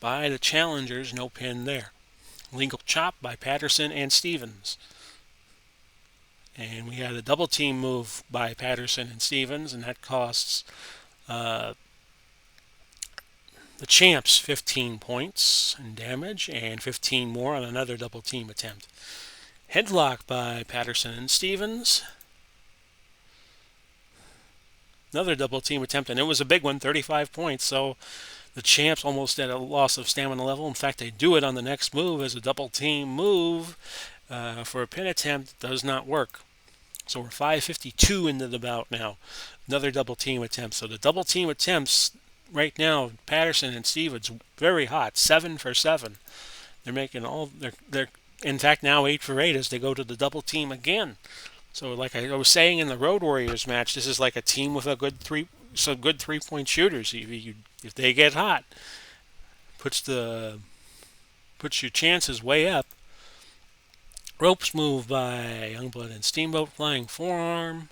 by the challengers, no pin there. Legal chop by Patterson and Stevens. And we had a double team move by Patterson and Stevens, and that costs the champs 15 points in damage and 15 more on another double team attempt. Headlock by Patterson and Stevens. Another double team attempt, and it was a big one, 35 points, so the champs almost at a loss of stamina level. In fact, they do it on the next move as a double team move for a pin attempt. It does not work. So we're 5:52 into the bout now. Another double team attempt. So the double team attempts right now, Patterson and Stevens, very hot, 7 for 7. They're making all. They're in fact now 8 for 8 as they go to the double team again. So like I was saying in the Road Warriors match, this is like a team with some good 3-point shooters. If they get hot, puts your chances way up. Ropes move by Youngblood and Steamboat, flying forearm,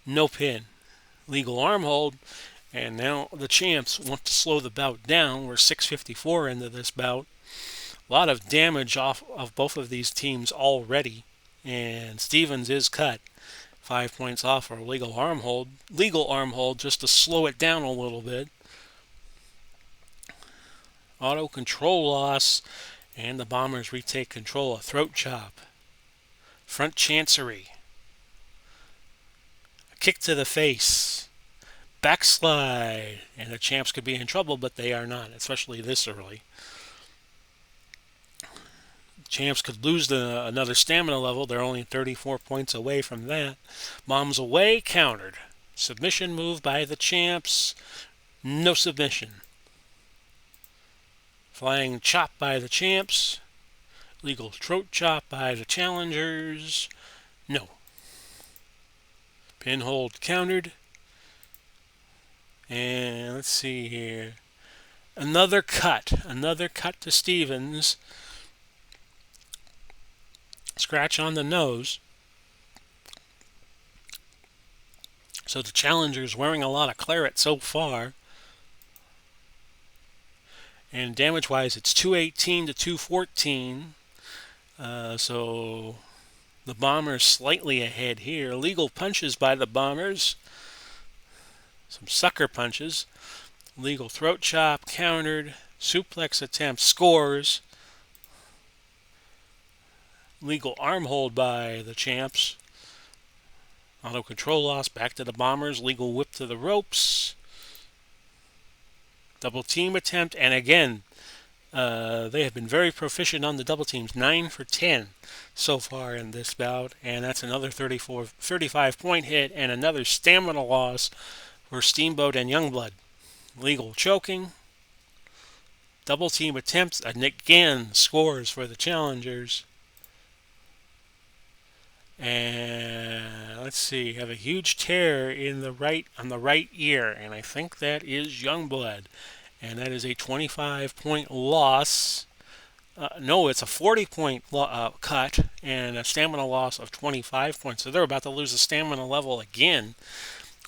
no pin, legal arm hold, and now the champs want to slow the bout down. We're 6:54 into this bout. A lot of damage off of both of these teams already, and Stevens is cut. 5 points off for a legal arm hold just to slow it down a little bit. Auto control loss, and the Bombers retake control. A throat chop. Front chancery. A kick to the face. Backslide. And the champs could be in trouble, but they are not, especially this early. Champs could lose another stamina level. They're only 34 points away from that. Bombs away, countered. Submission move by the champs. No submission. Flying chop by the champs. Legal throat chop by the challengers. No. Pin hold countered. And let's see here. Another cut to Stevens. Scratch on the nose. So the challenger's wearing a lot of claret so far. And damage-wise, it's 218 to 214. So the Bombers slightly ahead here. Illegal punches by the Bombers. Some sucker punches. Legal throat chop, countered. Suplex attempt, scores. Legal arm hold by the champs. Auto control loss, back to the Bombers. Legal whip to the ropes. Double team attempt, and again, they have been very proficient on the double teams. 9 for 10 so far in this bout, and that's another 35-point hit and another stamina loss for Steamboat and Youngblood. Legal choking. Double team attempts, and again scores for the challengers. And let's see, have a huge tear in the on the right ear, and I think that is Youngblood, and that is a 25-point loss. No, it's a 40-point cut and a stamina loss of 25 points. So they're about to lose the stamina level again.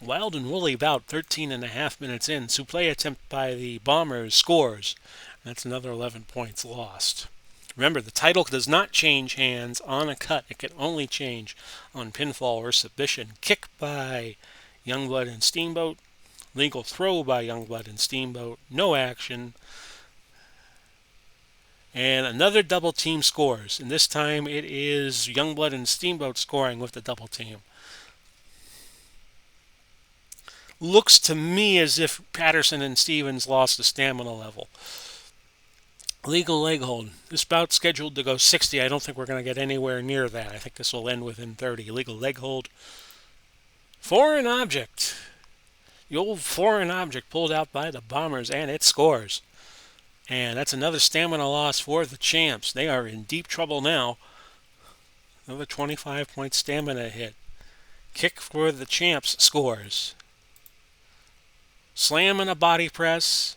Wild and woolly about 13 and a half minutes in. Suplex attempt by the Bombers scores. That's another 11 points lost. Remember, the title does not change hands on a cut. It can only change on pinfall or submission. Kick by Youngblood and Steamboat. Legal throw by Youngblood and Steamboat. No action. And another double team scores. And this time it is Youngblood and Steamboat scoring with the double team. Looks to me as if Patterson and Stevens lost the stamina level. Legal leg hold. This bout's scheduled to go 60. I don't think we're going to get anywhere near that. I think this will end within 30. Legal leg hold. Foreign object. The old foreign object pulled out by the Bombers, and it scores. And that's another stamina loss for the champs. They are in deep trouble now. Another 25-point stamina hit. Kick for the champs scores. Slam and a body press.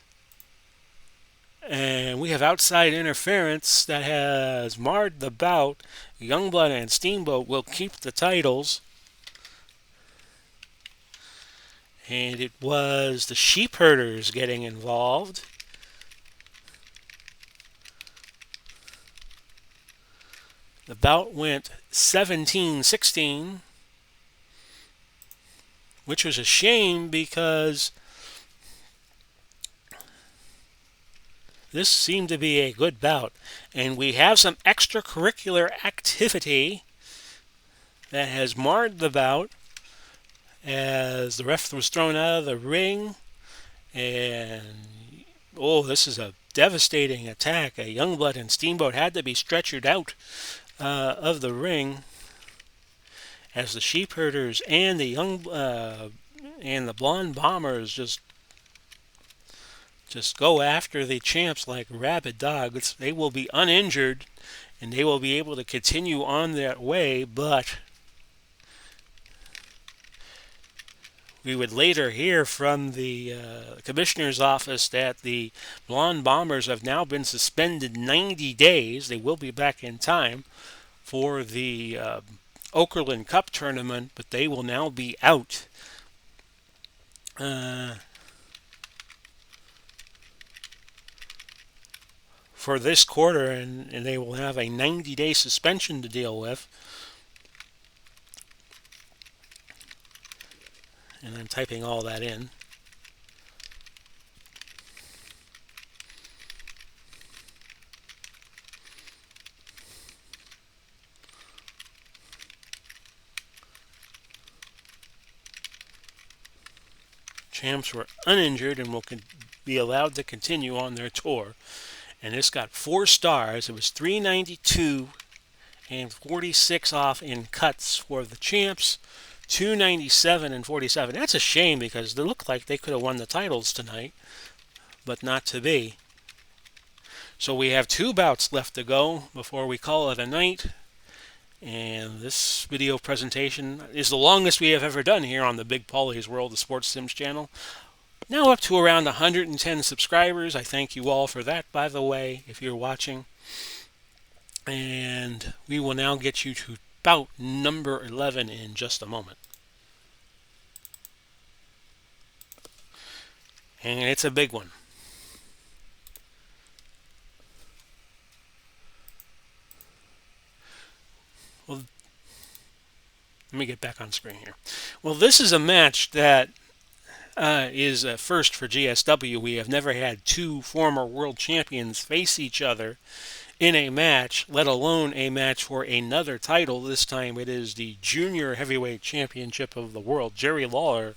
And we have outside interference that has marred the bout. Youngblood and Steamboat will keep the titles. And it was the sheep herders getting involved. The bout went 17-16, which was a shame because this seemed to be a good bout. And we have some extracurricular activity that has marred the bout as the ref was thrown out of the ring. And, this is a devastating attack. A Youngblood and Steamboat had to be stretchered out of the ring as the sheep herders and the and the blonde bombers just go after the champs like rabid dogs. They will be uninjured and they will be able to continue on their way, but we would later hear from the commissioner's office that the blonde bombers have now been suspended 90 days. They will be back in time for the Oakerland Cup Tournament, but they will now be out. For this quarter, and they will have a 90-day suspension to deal with. And I'm typing all that in. Champs were uninjured and will be allowed to continue on their tour. And this got 4 stars. It was 392 and 46 off in cuts for the champs. 297 and 47. That's a shame because they looked like they could have won the titles tonight, but not to be. So we have 2 bouts left to go before we call it a night. And this video presentation is the longest we have ever done here on the Big Paulie's World of Sports Sims channel. Now up to around 110 subscribers. I thank you all for that, by the way, if you're watching. And we will now get you to bout number 11 in just a moment. And it's a big one. Well, let me get back on screen here. Well, this is a match that is a first for GSW. We have never had two former world champions face each other in a match, let alone a match for another title. This time it is the Junior Heavyweight Championship of the world. Jerry Lawler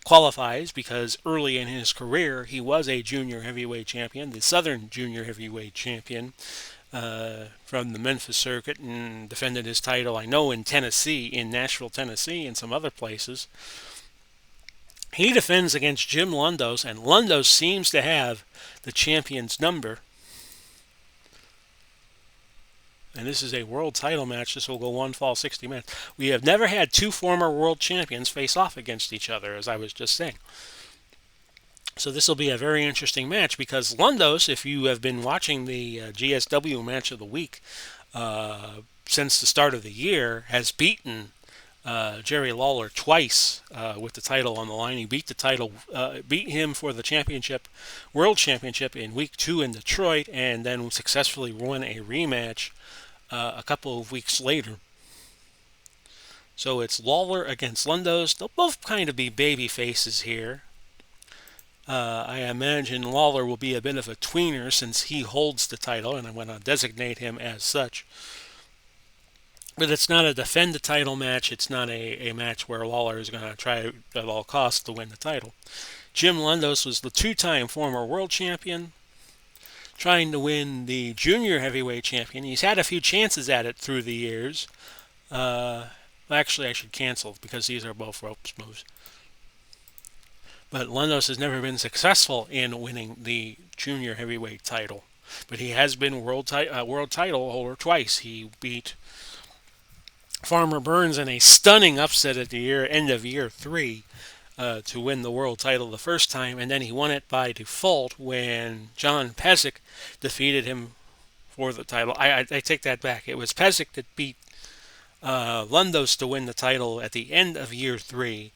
qualifies because early in his career he was a Junior Heavyweight Champion, the Southern Junior Heavyweight Champion from the Memphis circuit, and defended his title, I know, in Tennessee, in Nashville, Tennessee, and some other places. He defends against Jim Lundos, and Lundos seems to have the champion's number. And this is a world title match. This will go one fall, 60 minutes. We have never had two former world champions face off against each other, as I was just saying. So this will be a very interesting match because Lundos, if you have been watching the GSW match of the week since the start of the year, has beaten Jerry Lawler twice with the title on the line. He beat him for the championship, world championship, in week 2 in Detroit, and then successfully won a rematch a couple of weeks later. So it's Lawler against Lundos. They'll both kind of be baby faces here. I imagine Lawler will be a bit of a tweener since he holds the title, and I'm going to designate him as such. But it's not a defend the title match. It's not a match where Lawler is going to try at all costs to win the title. Jim Lundos was the two-time former world champion, trying to win the junior heavyweight champion. He's had a few chances at it through the years. Actually, I should cancel because these are both ropes moves. But Lundos has never been successful in winning the junior heavyweight title. But he has been world title holder twice. He beat Farmer Burns in a stunning upset at the end of year 3 to win the world title the first time, and then he won it by default when John Pezic defeated him for the title. I take that back. It was Pezic that beat Lundos to win the title at the end of year 3.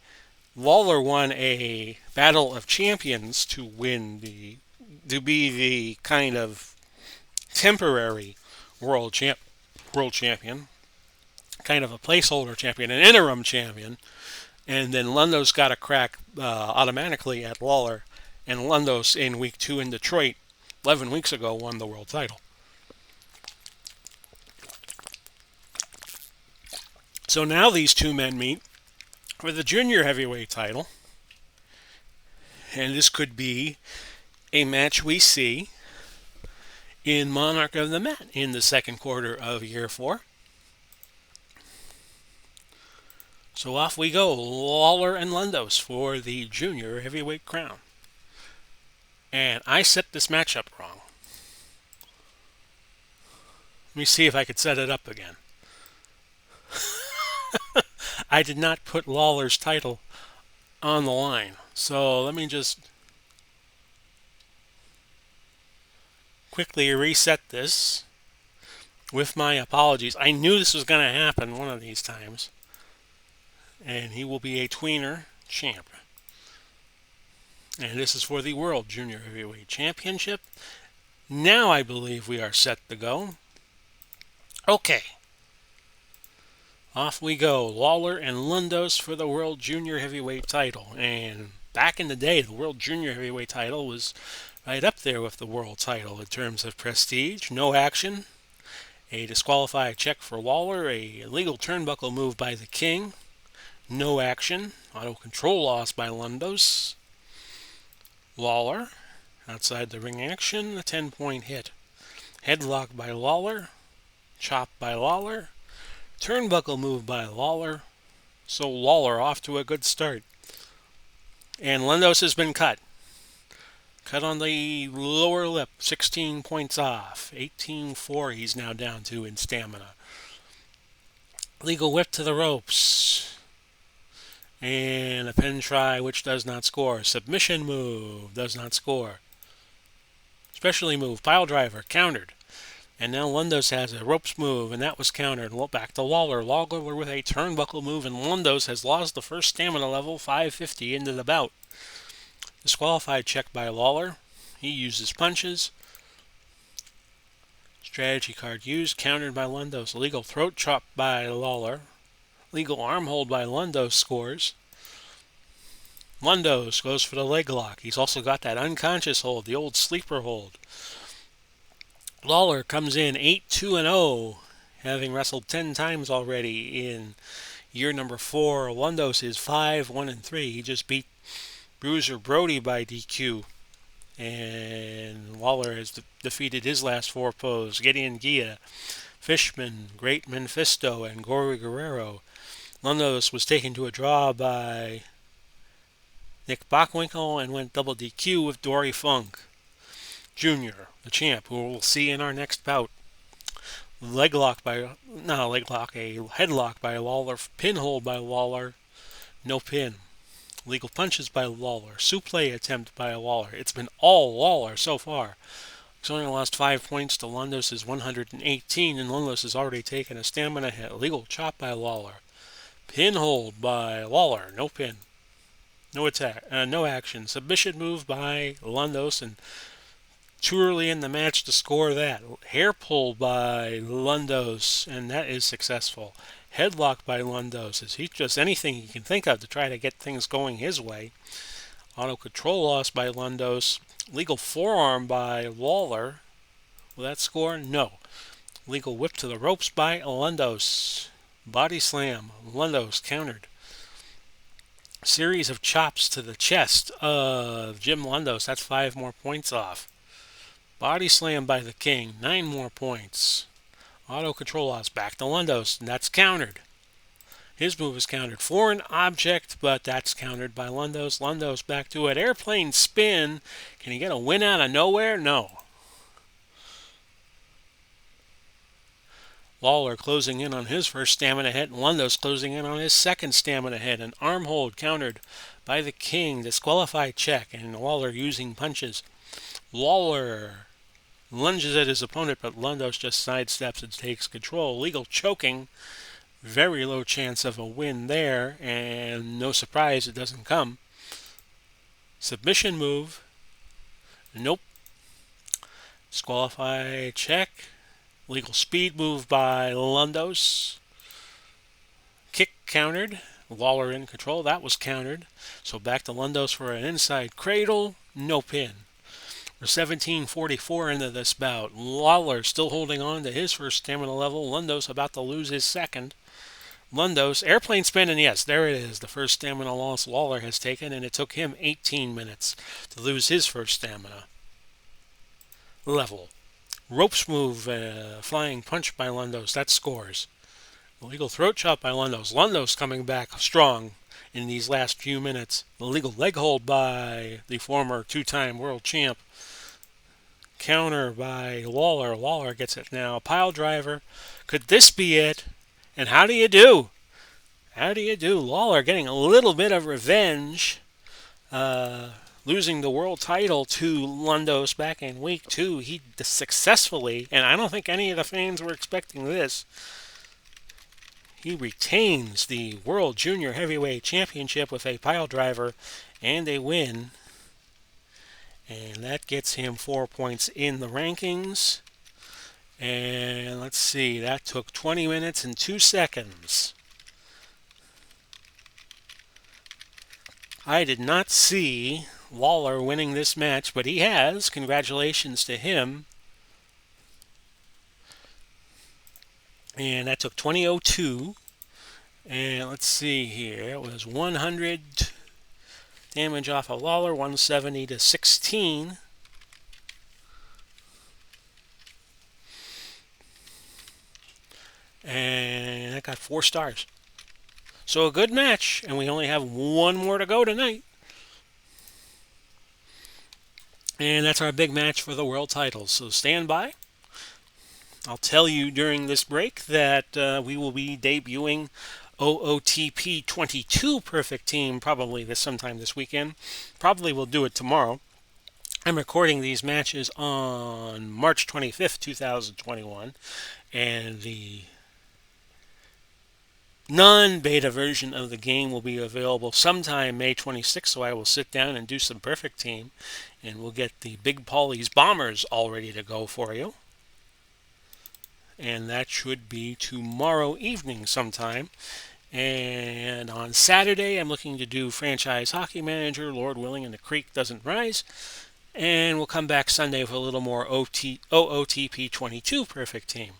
Lawler won a Battle of Champions to be the kind of temporary world champion, kind of a placeholder champion, an interim champion, and then Lundos got a crack automatically at Lawler, and Lundos in week 2 in Detroit 11 weeks ago won the world title. So now these two men meet for the junior heavyweight title, and this could be a match we see in Monarch of the Mat in the second quarter of year 4. So off we go, Lawler and Lundos for the junior heavyweight crown. And I set this matchup wrong. Let me see if I could set it up again. I did not put Lawler's title on the line. So let me just quickly reset this with my apologies. I knew this was going to happen one of these times. And he will be a tweener champ. And this is for the World Junior Heavyweight Championship. Now I believe we are set to go. Okay. Off we go. Lawler and Lundos for the World Junior Heavyweight title. And back in the day, the World Junior Heavyweight title was right up there with the World title in terms of prestige. No action. A disqualified check for Lawler. A illegal turnbuckle move by the King. No action. Auto control loss by Lundos. Lawler. Outside the ring action. A 10-point hit. Headlock by Lawler. Chop by Lawler. Turnbuckle move by Lawler. So Lawler off to a good start. And Lundos has been cut. Cut on the lower lip. 16 points off. 18-4 he's now down to in stamina. Legal whip to the ropes. And a pin try which does not score. Submission move does not score. Specialty move. Pile driver countered. And now Lundos has a ropes move, and that was countered. Back to Lawler. Lawler with a turnbuckle move, and Lundos has lost the first stamina level, 550 into the bout. Disqualified check by Lawler. He uses punches. Strategy card used, countered by Lundos. Legal throat chop by Lawler. Legal arm hold by Lundos scores. Lundos goes for the leg lock. He's also got that unconscious hold, the old sleeper hold. Lawler comes in 8-2-0, having wrestled 10 times already in year number 4. Lundos is 5-1-3. He just beat Bruiser Brody by DQ. And Lawler has defeated his last 4 opposed: Gideon Gia, Fishman, Great Mephisto, and Gory Guerrero. Lundos was taken to a draw by Nick Bockwinkel and went double DQ with Dory Funk Jr., the champ, who we'll see in our next bout. A headlock by Lawler, pinhold by Lawler, no pin. Legal punches by Lawler, suplex attempt by Lawler. It's been all Lawler so far. He's only lost 5 points to Lundos' 118, and Lundos has already taken a stamina hit. Legal chop by Lawler. Pinhold by Lawler, no pin. No attack, no action. Submission move by Lundos, and too early in the match to score that. Hair pull by Lundos, and that is successful. Headlock by Lundos, as he just anything he can think of to try to get things going his way. Auto control loss by Lundos. Legal forearm by Lawler. Will that score? No. Legal whip to the ropes by Lundos. Body slam. Lundos countered. Series of chops to the chest of Jim Lundos. That's 5 more points off. Body slam by the King. 9 more points. Auto control loss back to Lundos, and that's countered. His move is countered. Foreign object, but that's countered by Lundos. Lundos back to it. Airplane spin. Can he get a win out of nowhere? No. Lawler closing in on his first stamina hit, and Lundos closing in on his second stamina hit. An arm hold countered by the King. Disqualified check, and Lawler using punches. Lawler lunges at his opponent, but Lundos just sidesteps and takes control. Legal choking. Very low chance of a win there, and no surprise it doesn't come. Submission move. Nope. Disqualify check. Legal speed move by Lundos. Kick countered. Lawler in control. That was countered. So back to Lundos for an inside cradle. No pin. We're 17:44 into this bout. Lawler still holding on to his first stamina level. Lundos about to lose his second. Lundos, airplane spin, and yes, there it is. The first stamina loss Lawler has taken, and it took him 18 minutes to lose his first stamina level. Ropes move, flying punch by Lundos. That scores. Illegal throat chop by Lundos. Lundos coming back strong in these last few minutes. Illegal leg hold by the former 2-time world champ. Counter by Lawler. Lawler gets it now. Pile driver. Could this be it? And how do you do? How do you do? Lawler getting a little bit of revenge. Losing the world title to Lundos back in week 2. He successfully, and I don't think any of the fans were expecting this, he retains the World Junior Heavyweight Championship with a pile driver and a win. And that gets him 4 points in the rankings. And let's see, that took 20 minutes and 2 seconds. I did not see Lawler winning this match, but he has. Congratulations to him. And that took 20:02. And let's see here. It was 100 damage off of Lawler, 170 to 16. And that got 4 stars. So a good match, and we only have one more to go tonight. And that's our big match for the world titles. So stand by. I'll tell you during this break that we will be debuting OOTP 22 Perfect Team probably sometime this weekend. Probably will do it tomorrow. I'm recording these matches on March 25th, 2021. And the non-beta version of the game will be available sometime May 26th, so I will sit down and do some Perfect Team, and we'll get the Big Paulie's Bombers all ready to go for you. And that should be tomorrow evening sometime. And on Saturday, I'm looking to do Franchise Hockey Manager, Lord willing, and the creek doesn't rise. And we'll come back Sunday with a little more OOTP 22 Perfect Team.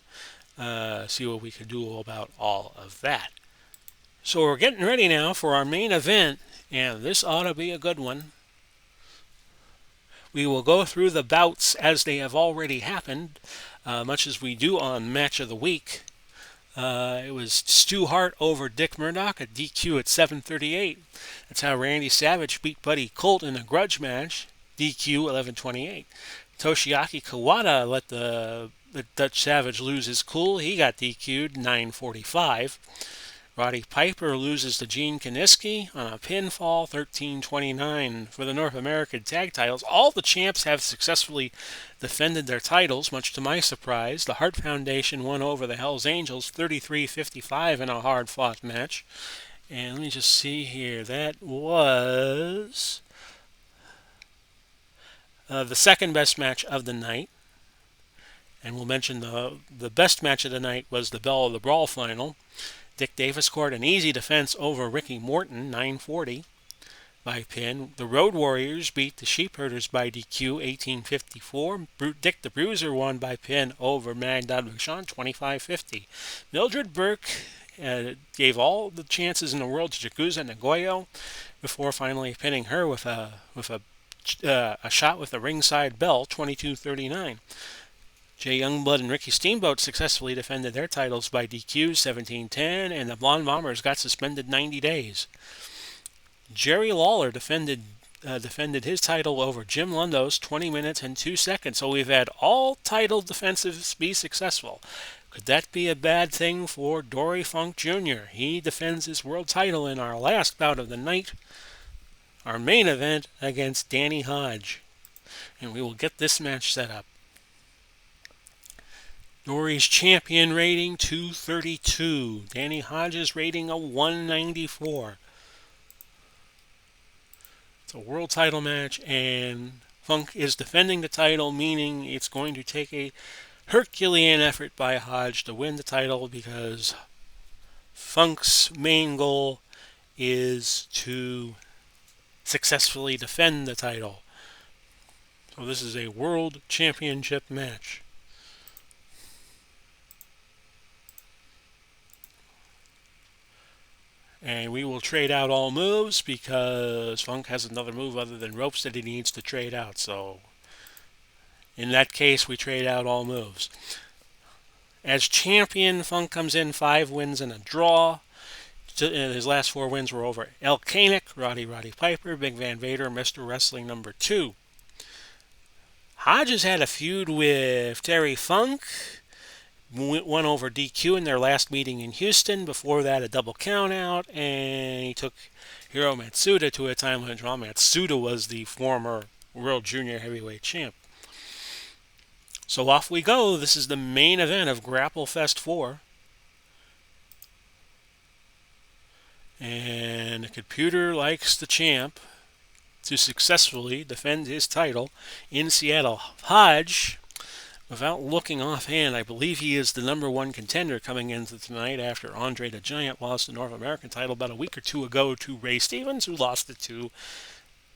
See what we can do about all of that. So we're getting ready now for our main event, and this ought to be a good one. We will go through the bouts as they have already happened, much as we do on Match of the Week. It was Stu Hart over Dick Murdock at DQ at 7:38. That's how Randy Savage beat Buddy Colt in a grudge match, DQ 11:28. Toshiaki Kawada let the Dutch Savage lose his cool. He got DQ'd 9:45. Roddy Piper loses to Gene Kaneski on a pinfall 13:29 for the North American tag titles. All the champs have successfully defended their titles, much to my surprise. The Hart Foundation won over the Hells Angels 33-55 in a hard-fought match. And let me just see here. That was the second best match of the night. And we'll mention the best match of the night was the Bell of the Brawl final. Dick Davis scored an easy defense over Ricky Morton, 9:40 by pin. The Road Warriors beat the Sheepherders by DQ, 18:54. Dick the Bruiser won by pin over Mad Dog McShawn, 25:50. Mildred Burke gave all the chances in the world to Yakuza Nagoyo before finally pinning her with a shot with a ringside bell, 22:39. Jay Youngblood and Ricky Steamboat successfully defended their titles by DQ 17:10, and the Blonde Bombers got suspended 90 days. Jerry Lawler defended his title over Jim Lundos 20 minutes and 2 seconds. So we've had all title defensives be successful. Could that be a bad thing for Dory Funk Jr.? He defends his world title in our last bout of the night, our main event against Danny Hodge. And we will get this match set up. Dory's champion rating 232. Danny Hodge's rating a 194. It's a world title match, and Funk is defending the title, meaning it's going to take a Herculean effort by Hodge to win the title, because Funk's main goal is to successfully defend the title. So this is a world championship match. And we will trade out all moves because Funk has another move other than ropes that he needs to trade out. So in that case, we trade out all moves. As champion, Funk comes in 5 wins and a draw. His last 4 wins were over El Kanek, Roddy Piper, Big Van Vader, Mr. Wrestling number 2. Hodge has had a feud with Terry Funk. Won over DQ in their last meeting in Houston. Before that, a double countout, and he took Hiro Matsuda to a time limit draw. Matsuda was the former World Junior Heavyweight Champ. So off we go. This is the main event of Grapplefest IV. And the computer likes the champ to successfully defend his title in Seattle. Hodge, without looking offhand, I believe he is the number 1 contender coming into tonight after Andre the Giant lost the North American title about a week or 2 ago to Ray Stevens, who lost it to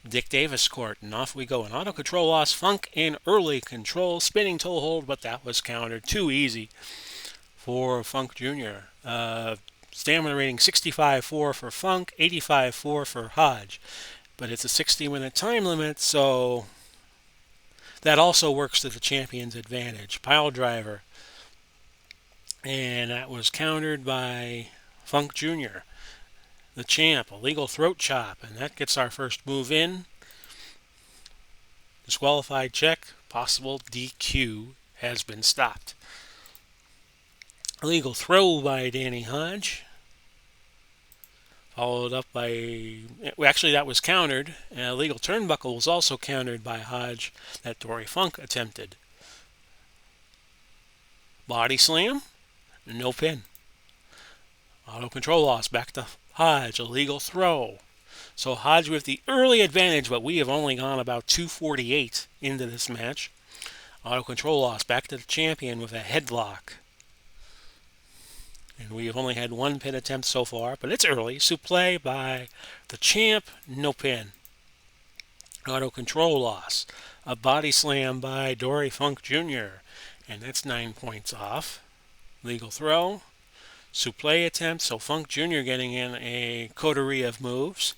Dick Davis Court. And off we go. An auto control loss. Funk in early control. Spinning toe hold, but that was countered. Too easy for Funk Jr. Stamina rating 65-4 for Funk, 85-4 for Hodge. But it's a 60-minute time limit, so that also works to the champion's advantage. Pile driver. And that was countered by Funk Jr., the champ. A legal throat chop. And that gets our first move in. Disqualified check. Possible DQ has been stopped. A legal throw by Danny Hodge. Followed up by, actually that was countered. A legal turnbuckle was also countered by Hodge that Dory Funk attempted. Body slam, no pin. Auto control loss, back to Hodge, a legal throw. So Hodge with the early advantage, but we have only gone about 2:48 into this match. Auto control loss, back to the champion with a headlock. And we have only had one pin attempt so far, but it's early. Supplé by the champ, no pin. Auto control loss. A body slam by Dory Funk Jr., and that's 9 points off. Legal throw. Supplé attempt, so Funk Jr. getting in a coterie of moves.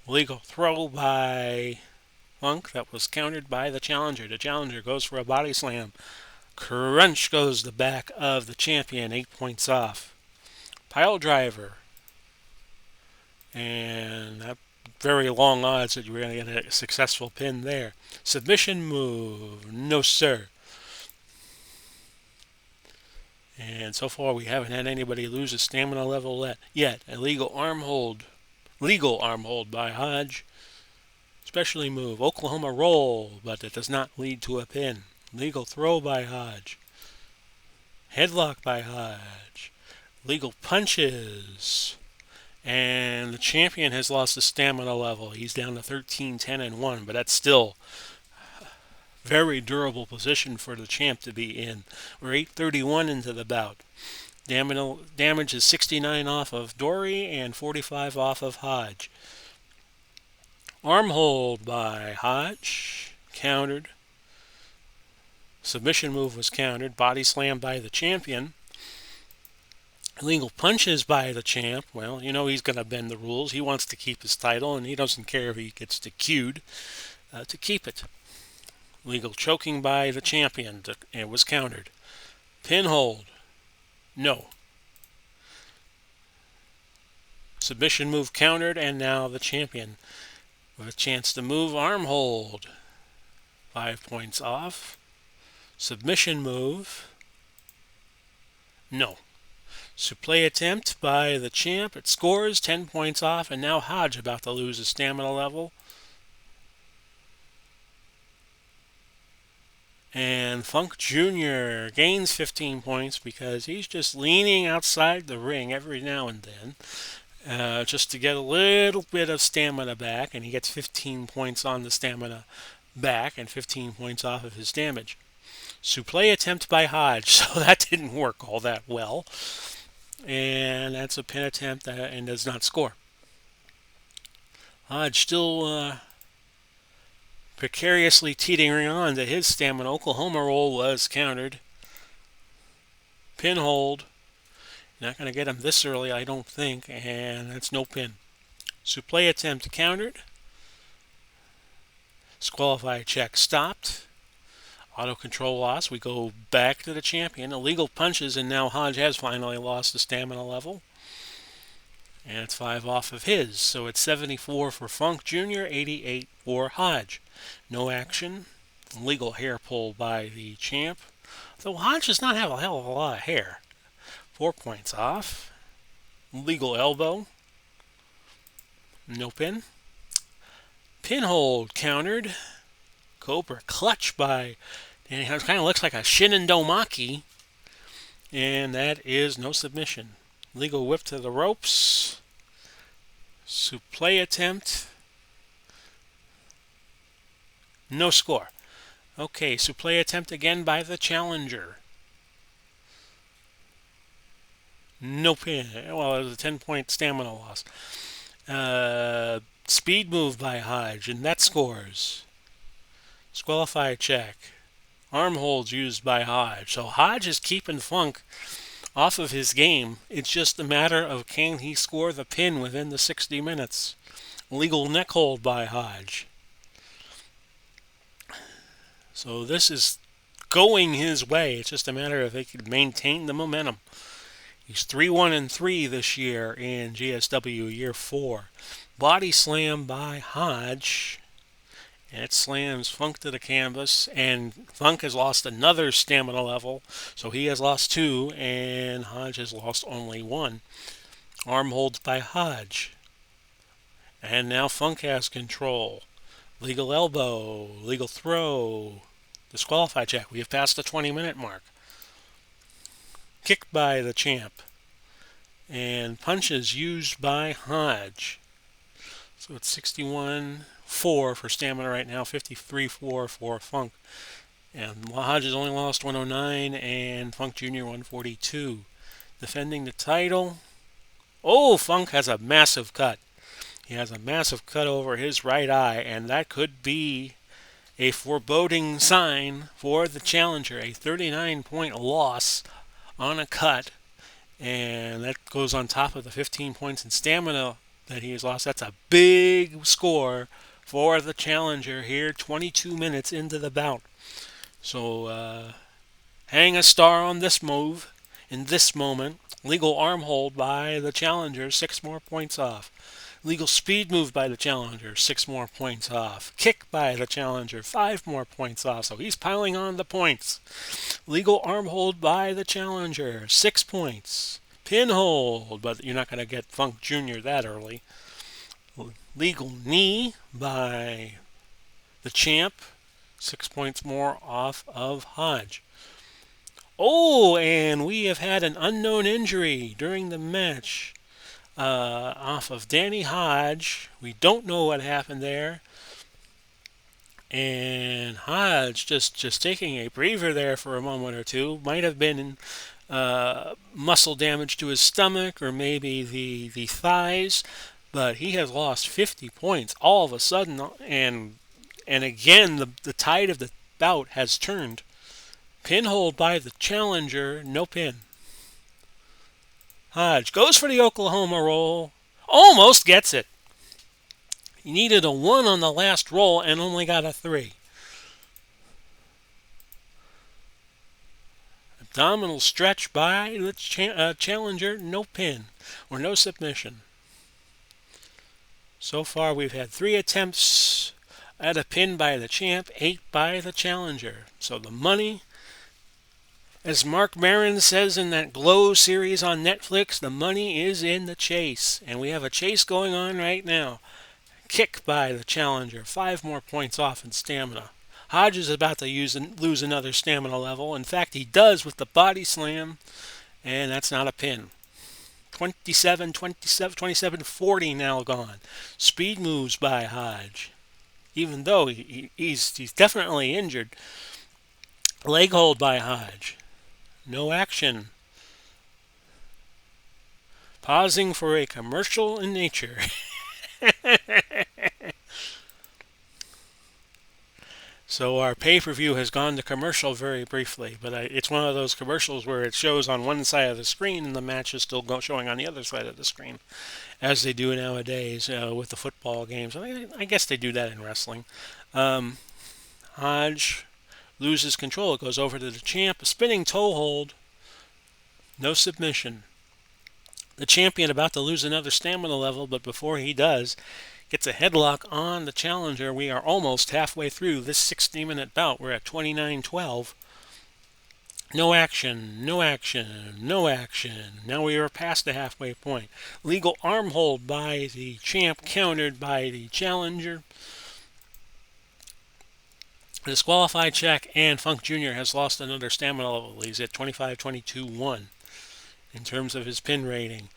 Legal throw by Funk that was countered by the challenger. The challenger goes for a body slam. Crunch goes the back of the champion, 8 points off. Pile driver. And that very long odds that you were going to get a successful pin there. Submission move. No, sir. And so far we haven't had anybody lose a stamina level yet. A legal arm hold by Hodge. Specialty move. Oklahoma roll, but it does not lead to a pin. Legal throw by Hodge. Headlock by Hodge. Legal punches. And the champion has lost the stamina level. He's down to 13, 10, and 1, but that's still a very durable position for the champ to be in. We're 8:31 into the bout. Damage is 69 off of Dory and 45 off of Hodge. Arm hold by Hodge. Countered. Submission move was countered. Body slam by the champion. Illegal punches by the champ. Well, you know he's going to bend the rules. He wants to keep his title, and he doesn't care if he gets DQ'd to keep it. Legal choking by the champion. It was countered. Pin hold. No. Submission move countered, and now the champion with a chance to move. Arm hold. 5 points off. Submission move. No. Supplé attempt by the champ. It scores 10 points off, and now Hodge about to lose his stamina level. And Funk Jr. gains 15 points because he's just leaning outside the ring every now and then just to get a little bit of stamina back, and he gets 15 points on the stamina back and 15 points off of his damage. Supplé attempt by Hodge, so that didn't work all that well. And that's a pin attempt and does not score. Hodge still precariously teetering on to his stamina. Oklahoma roll was countered. Pin hold. Not going to get him this early, I don't think, and that's no pin. Supplé attempt countered. Disqualified check stopped. Auto control loss. We go back to the champion. Illegal punches, and now Hodge has finally lost the stamina level. And it's 5 off of his. So it's 74 for Funk Jr., 88 for Hodge. No action. Legal hair pull by the champ. Though Hodge does not have a hell of a lot of hair. 4 points off. Legal elbow. No pin. Pin hold countered. Cobra clutch by, and it kind of looks like a Shinendomaki, and that is no submission. Legal whip to the ropes. Supplé attempt. No score. Okay, supplé attempt again by the challenger. No pin. Well, it was a 10-point stamina loss. Speed move by Hodge, and that scores. Disqualified check. Arm holds used by Hodge. So Hodge is keeping Funk off of his game. It's just a matter of can he score the pin within the 60 minutes. Legal neck hold by Hodge. So this is going his way. It's just a matter of if he can maintain the momentum. He's 3-1-3 this year in GSW Year 4. Body slam by Hodge. And it slams Funk to the canvas, and Funk has lost another stamina level, so he has lost 2, and Hodge has lost only 1. Arm holds by Hodge. And now Funk has control. Legal elbow, legal throw, disqualified check. We have passed the 20-minute mark. Kick by the champ. And punches used by Hodge. So it's 61-4 for stamina right now, 53-4 for Funk. And Hodge has only lost 109 and Funk Jr. 142. defending the title. Oh, Funk has a massive cut. He has a massive cut over his right eye, and that could be a foreboding sign for the challenger. A 39-point loss on a cut, and that goes on top of the 15 points in stamina that he has lost. That's a big score for the challenger here, 22 minutes into the bout. So hang a star on this move in this moment. Legal arm hold by the challenger, 6 more points off. Legal speed move by the challenger, 6 more points off. Kick by the challenger, 5 more points off. So he's piling on the points. Legal arm hold by the challenger, 6 points. Pin hold, but you're not going to get Funk Jr. that early. Legal knee by the champ, 6 points more off of Hodge. Oh, and we have had an unknown injury during the match off of Danny Hodge. We don't know what happened there. And Hodge just taking a breather there for a moment or two. Might have been muscle damage to his stomach or maybe the thighs. But he has lost 50 points all of a sudden. And again, the tide of the bout has turned. Pin hold by the challenger, no pin. Hodge goes for the Oklahoma roll. Almost gets it. He needed a 1 on the last roll and only got a 3. Abdominal stretch by the challenger, no pin or no submission. So far we've had 3 attempts at a pin by the champ, 8 by the challenger. So the money, as Mark Maron says in that Glow series on Netflix, the money is in the chase. And we have a chase going on right now. Kick by the challenger, 5 more points off in stamina. Hodge is about to lose another stamina level. In fact, he does with the body slam, and that's not a pin. 27-40 now gone. Speed moves by Hodge. Even though he's definitely injured. Leg hold by Hodge. No action. Pausing for a commercial in nature. So our pay-per-view has gone to commercial very briefly, but it's one of those commercials where it shows on one side of the screen and the match is still showing on the other side of the screen, as they do nowadays with the football games. I guess they do that in wrestling. Hodge loses control. It goes over to the champ. A spinning toe hold. No submission. The champion about to lose another stamina level, but before he does, gets a headlock on the challenger. We are almost halfway through this 60-minute bout. We're at 29-12. No action, no action, no action. Now we are past the halfway point. Legal arm hold by the champ, countered by the challenger. Disqualified check, and Funk Jr. has lost another stamina level. He's at 25-22-1 in terms of his pin rating.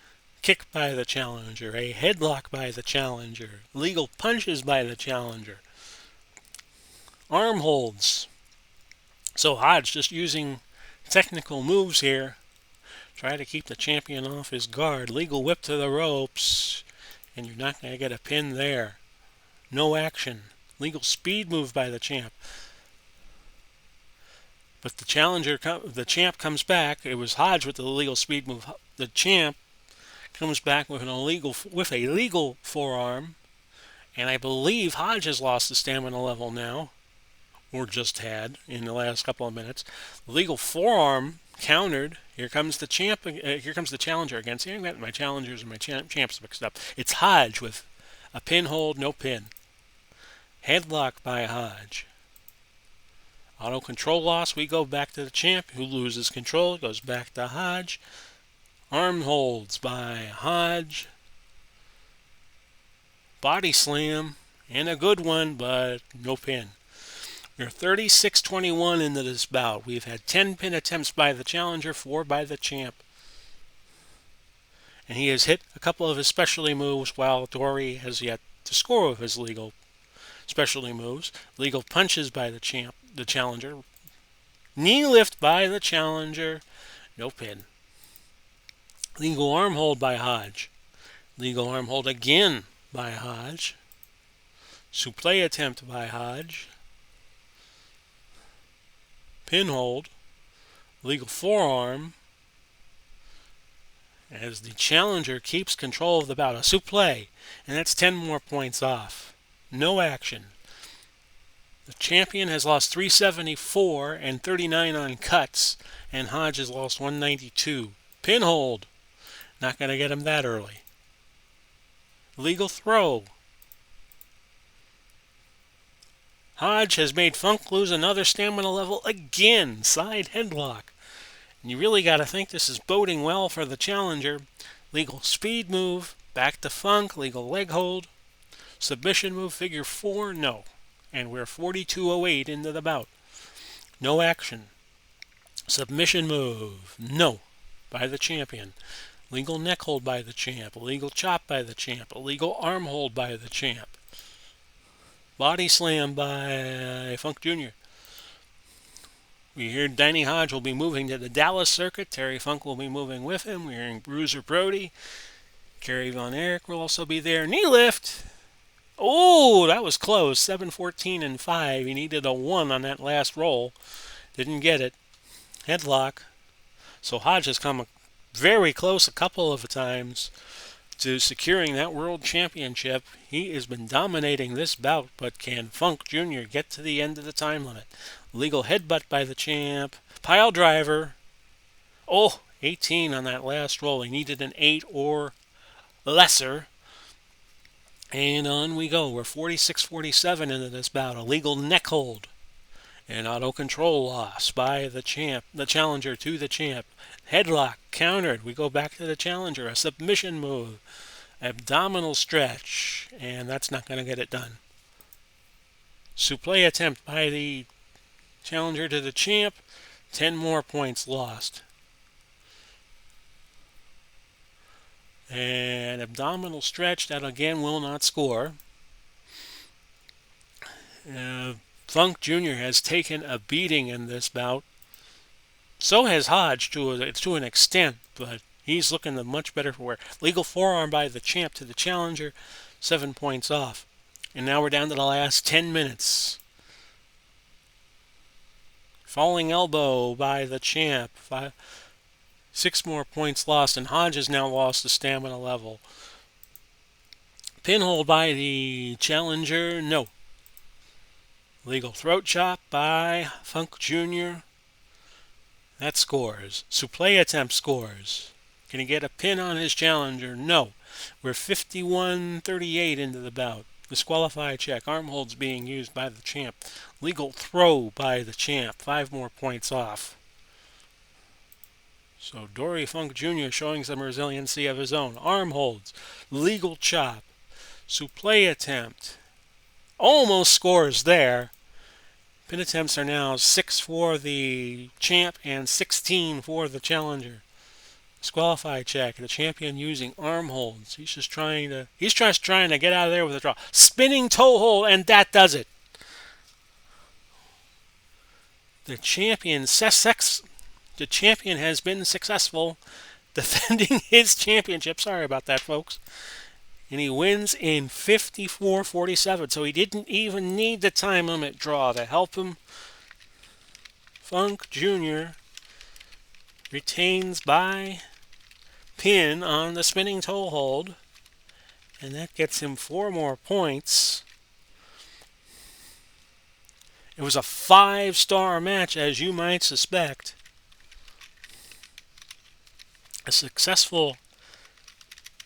Kick by the challenger, a headlock by the challenger, legal punches by the challenger, arm holds. So Hodge just using technical moves here, try to keep the champion off his guard. Legal whip to the ropes, and you're not going to get a pin there. No action. Legal speed move by the champ. But the champ comes back. It was Hodge with the legal speed move. The champ comes back with a legal forearm, and I believe Hodge has lost the stamina level now, or just had in the last couple of minutes. Legal forearm countered. Here comes the champ. Here comes the challenger again. See, I got my challengers and my champs mixed up. It's Hodge with a pin hold, no pin. Headlock by Hodge. Auto control loss. We go back to the champ, who loses control. Goes back to Hodge. Arm holds by Hodge. Body slam, and a good one, but no pin. We're 36-21 into this bout. We've had 10 pin attempts by the challenger, 4 by the champ. And he has hit a couple of his specialty moves, while Dory has yet to score with his legal specialty moves. Legal punches by the challenger. Knee lift by the challenger. No pin. Legal arm hold by Hodge. Legal arm hold again by Hodge. Supplé attempt by Hodge. Pin hold. Legal forearm. As the challenger keeps control of the bout. A supplé. And that's 10 more points off. No action. The champion has lost 374 and 39 on cuts. And Hodge has lost 192. Pin hold. Not going to get him that early. Legal throw. Hodge has made Funk lose another stamina level again. Side headlock. And you really got to think this is boding well for the challenger. Legal speed move. Back to Funk. Legal leg hold. Submission move. Figure 4. No. And we're 42:08 into the bout. No action. Submission move. No. By the champion. Legal neck hold by the champ. Illegal chop by the champ. Illegal arm hold by the champ. Body slam by Funk Jr. We hear Danny Hodge will be moving to the Dallas circuit. Terry Funk will be moving with him. We're hearing Bruiser Brody. Kerry Von Erich will also be there. Knee lift. Oh, that was close. 7-14 and 5. He needed a 1 on that last roll. Didn't get it. Headlock. So Hodge has come very close a couple of times to securing that world championship. He has been dominating this bout, but can Funk Jr. get to the end of the time limit? Legal headbutt by the champ. Pile driver. Oh, 18 on that last roll. He needed an 8 or lesser. And on we go. We're 46-47 into this bout. A legal neck hold. An auto control loss by the champ. The challenger to the champ. Headlock countered. We go back to the challenger. A submission move. Abdominal stretch. And that's not going to get it done. Supplé attempt by the challenger to the champ. 10 more points lost. And abdominal stretch. That again will not score. Funk Jr. has taken a beating in this bout. So has Hodge to an extent, but he's looking much better for wear. Legal forearm by the champ to the challenger, 7 points off. And now we're down to the last 10 minutes. Falling elbow by the champ, 6 more points lost, and Hodge has now lost the stamina level. Pinhold by the challenger, no. Legal throat chop by Funk Jr. That scores. Supplé attempt scores. Can he get a pin on his challenger? No. We're 51-38 into the bout. Disqualify check. Arm holds being used by the champ. Legal throw by the champ. 5 more points off. So Dory Funk Jr. showing some resiliency of his own. Arm holds. Legal chop. Supplé attempt. Almost scores there. Pin attempts are now 6 for the champ and 16 for the challenger. Disqualify check. The champion using arm holds. He's just trying to get out of there with a draw. Spinning toe hold, and that does it. The champion has been successful defending his championship. Sorry about that, folks. And he wins in 54-47. So he didn't even need the time limit draw to help him. Funk Jr. retains by pin on the spinning toe hold. And that gets him 4 more points. It was a 5-star match, as you might suspect. A successful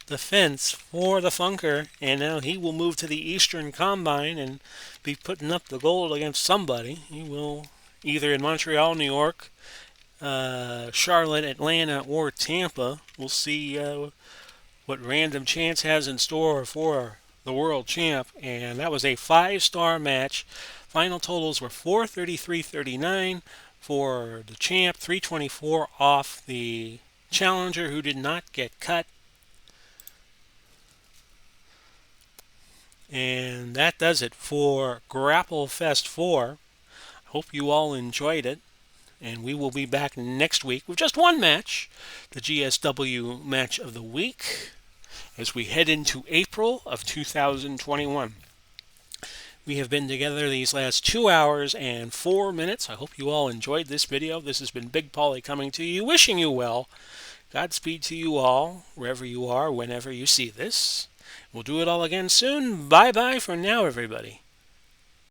defense for the Funker, and now he will move to the Eastern Combine and be putting up the gold against somebody. He will either in Montreal, New York, Charlotte, Atlanta, or Tampa. We'll see what random chance has in store for the world champ. And that was a 5-star match. Final totals were 433-39 for the champ, 324 off the challenger, who did not get cut. And that does it for Grapplefest 4. I hope you all enjoyed it. And we will be back next week with just one match, the GSW Match of the Week, as we head into April of 2021. We have been together these last 2 hours and 4 minutes. I hope you all enjoyed this video. This has been Big Paulie coming to you, wishing you well. Godspeed to you all, wherever you are, whenever you see this. We'll do it all again soon. Bye-bye for now, everybody.